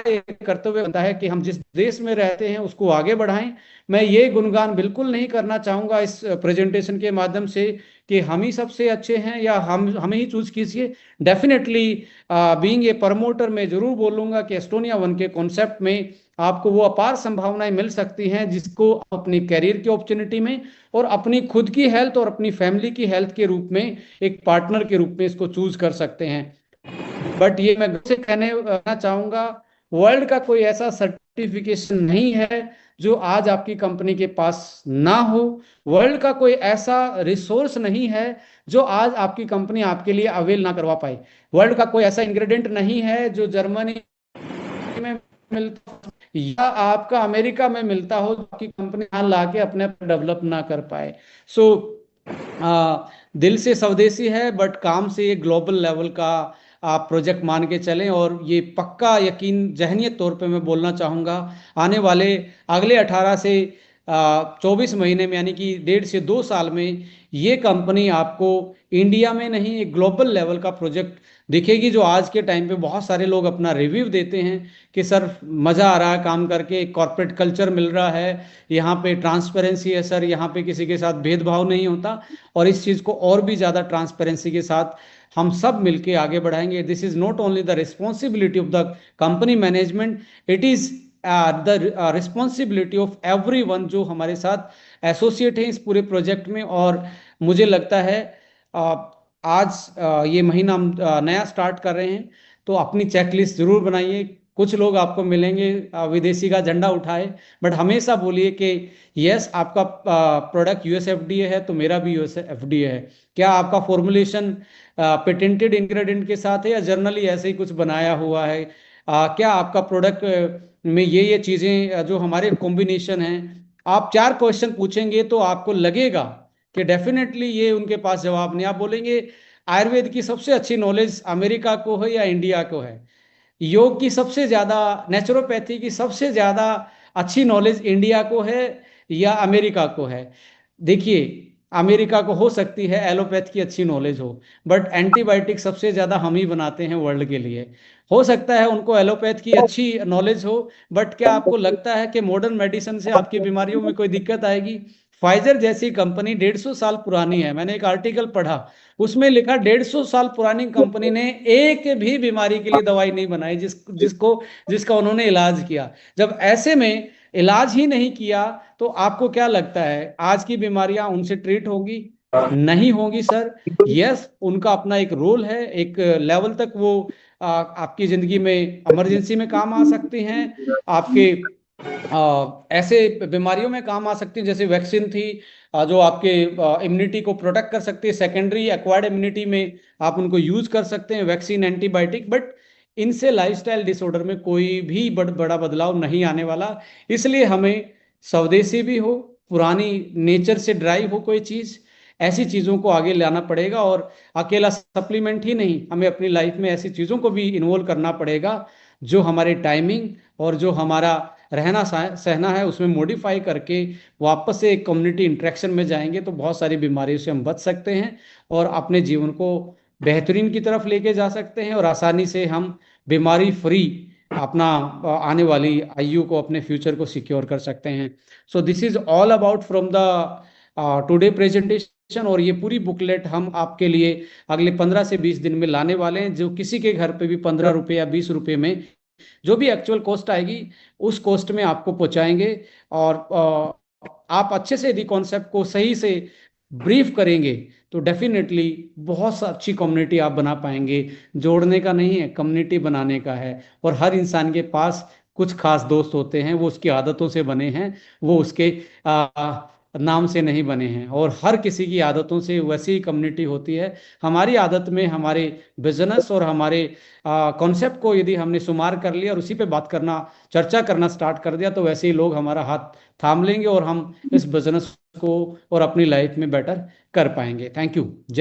एक कर्तव्य बनता है कि हम जिस देश में रहते हैं उसको आगे बढ़ाएं। मैं ये गुणगान बिल्कुल नहीं करना चाहूंगा इस प्रेजेंटेशन के माध्यम से कि हम ही सबसे अच्छे हैं या हम हमें ही चूज कीजिए। डेफिनेटली बीइंग ए प्रमोटर मैं जरूर बोलूंगा कि एस्टोनिया वन के कॉन्सेप्ट में आपको वो अपार संभावनाएं मिल सकती हैं जिसको आप अपनी कैरियर की अपॉर्चुनिटी में और अपनी खुद की हेल्थ और अपनी फैमिली की हेल्थ के रूप में एक पार्टनर के रूप में इसको चूज कर सकते हैं। बट ये मैं से कहना चाहूंगा, वर्ल्ड का कोई ऐसा सर्टिफिकेशन नहीं है जो आज आपकी कंपनी के पास ना हो। वर्ल्ड का कोई ऐसा रिसोर्स नहीं है जो आज आपकी कंपनी आपके लिए अवेल ना करवा पाए। वर्ल्ड का कोई ऐसा इंग्रेडिएंट नहीं है जो जर्मनी में मिलता या आपका अमेरिका में मिलता हो जो आपकी कंपनी यहाँ लाके अपने डेवलप ना कर पाए। सो दिल से स्वदेशी है बट काम से ये ग्लोबल लेवल का आप प्रोजेक्ट मान के चलें। और ये पक्का यकीन जहनियत तौर पे मैं बोलना चाहूँगा, आने वाले अगले 18 से 24 महीने में यानी कि 1.5 से 2 साल में ये कंपनी आपको इंडिया में नहीं एक ग्लोबल लेवल का प्रोजेक्ट दिखेगी। जो आज के टाइम पे बहुत सारे लोग अपना रिव्यू देते हैं कि सर मज़ा आ रहा है काम करके, कॉर्पोरेट कल्चर मिल रहा है, यहाँ पे ट्रांसपेरेंसी है सर, यहाँ पे किसी के साथ भेदभाव नहीं होता। और इस चीज़ को और भी ज़्यादा ट्रांसपेरेंसी के साथ हम सब मिलके आगे बढ़ाएंगे। This is not only the responsibility of the company management, it is the responsibility of every one जो हमारे साथ एसोसिएट हैं इस पूरे प्रोजेक्ट में। और मुझे लगता है आज ये महीना हम नया स्टार्ट कर रहे हैं तो अपनी चेकलिस्ट जरूर बनाइए। कुछ लोग आपको मिलेंगे विदेशी का झंडा उठाए, बट हमेशा बोलिए कि यस आपका प्रोडक्ट यूएसएफडीए है तो मेरा भी यूएसएफडीए है। क्या आपका फॉर्मुलेशन पेटेंटेड इंग्रेडिएंट के साथ है या जर्नली ऐसे ही कुछ बनाया हुआ है? क्या आपका प्रोडक्ट में ये चीज़ें जो हमारे कॉम्बिनेशन हैं, आप 4 क्वेश्चन पूछेंगे तो आपको लगेगा कि डेफिनेटली ये उनके पास जवाब नहीं। आप बोलेंगे आयुर्वेद की सबसे अच्छी नॉलेज अमेरिका को है या इंडिया को है, योग की सबसे ज्यादा, नेचुरोपैथी की सबसे ज्यादा अच्छी नॉलेज इंडिया को है या अमेरिका को है? देखिए अमेरिका को हो सकती है एलोपैथ की अच्छी नॉलेज हो, बट एंटीबायोटिक सबसे ज्यादा हम ही बनाते हैं वर्ल्ड के लिए। हो सकता है उनको एलोपैथ की अच्छी नॉलेज हो, बट क्या आपको लगता है कि मॉडर्न मेडिसिन से आपकी बीमारियों में कोई दिक्कत आएगी? फाइजर जैसी कंपनी 150 साल पुरानी है, मैंने एक आर्टिकल पढ़ा उसमें लिखा 150 साल पुरानी कंपनी ने एक भी बीमारी के लिए दवाई नहीं बनाई जिसका उन्होंने इलाज किया। जब ऐसे में इलाज ही नहीं किया तो आपको क्या लगता है आज की बीमारियां उनसे ट्रीट होगी? नहीं होंगी सर। यस, उनका अपना एक रोल है, एक लेवल तक वो आपकी जिंदगी में इमरजेंसी में काम आ सकती हैं, आपके ऐसे बीमारियों में काम आ सकती हैं जैसे वैक्सीन थी, जो आपके इम्यूनिटी को प्रोटेक्ट कर सकती है, सेकेंडरी एक्वायर्ड इम्यूनिटी में आप उनको यूज कर सकते हैं, वैक्सीन एंटीबायोटिक। बट इनसे लाइफस्टाइल डिसऑर्डर में कोई भी बड़ा बदलाव नहीं आने वाला। इसलिए हमें स्वदेशी भी हो, पुरानी नेचर से ड्राइव हो कोई चीज, ऐसी चीजों को आगे लाना पड़ेगा। और अकेला सप्लीमेंट ही नहीं, हमें अपनी लाइफ में ऐसी चीजों को भी इन्वॉल्व करना पड़ेगा जो हमारे टाइमिंग और जो हमारा रहना सहना है उसमें मॉडिफाई करके वापस से एक कम्युनिटी इंटरेक्शन में जाएंगे तो बहुत सारी बीमारियों से हम बच सकते हैं और अपने जीवन को बेहतरीन की तरफ लेके जा सकते हैं, और आसानी से हम बीमारी फ्री अपना आने वाली आयु को, अपने फ्यूचर को सिक्योर कर सकते हैं। So this is all about from the today presentation. और ये पूरी बुकलेट हम आपके लिए अगले 15 से 20 दिन में लाने वाले हैं, जो किसी के घर पे भी 15 रुपये या 20 रुपये में जो भी एक्चुअल कॉस्ट आएगी उस कॉस्ट में आपको पहुंचाएंगे। और आप अच्छे से यदि कॉन्सेप्ट को सही से ब्रीफ करेंगे तो डेफिनेटली बहुत सा अच्छी कम्युनिटी आप बना पाएंगे। जोड़ने का नहीं है, कम्युनिटी बनाने का है। और हर इंसान के पास कुछ खास दोस्त होते हैं, वो उसकी आदतों से बने हैं, वो उसके नाम से नहीं बने हैं। और हर किसी की आदतों से वैसी ही कम्युनिटी होती है। हमारी आदत में हमारे बिजनेस और हमारे कॉन्सेप्ट को यदि हमने शुमार कर लिया और उसी पे बात करना, चर्चा करना स्टार्ट कर दिया, तो वैसे ही लोग हमारा हाथ थाम लेंगे और हम इस बिजनेस को और अपनी लाइफ में बेटर कर पाएंगे। Thank you. जय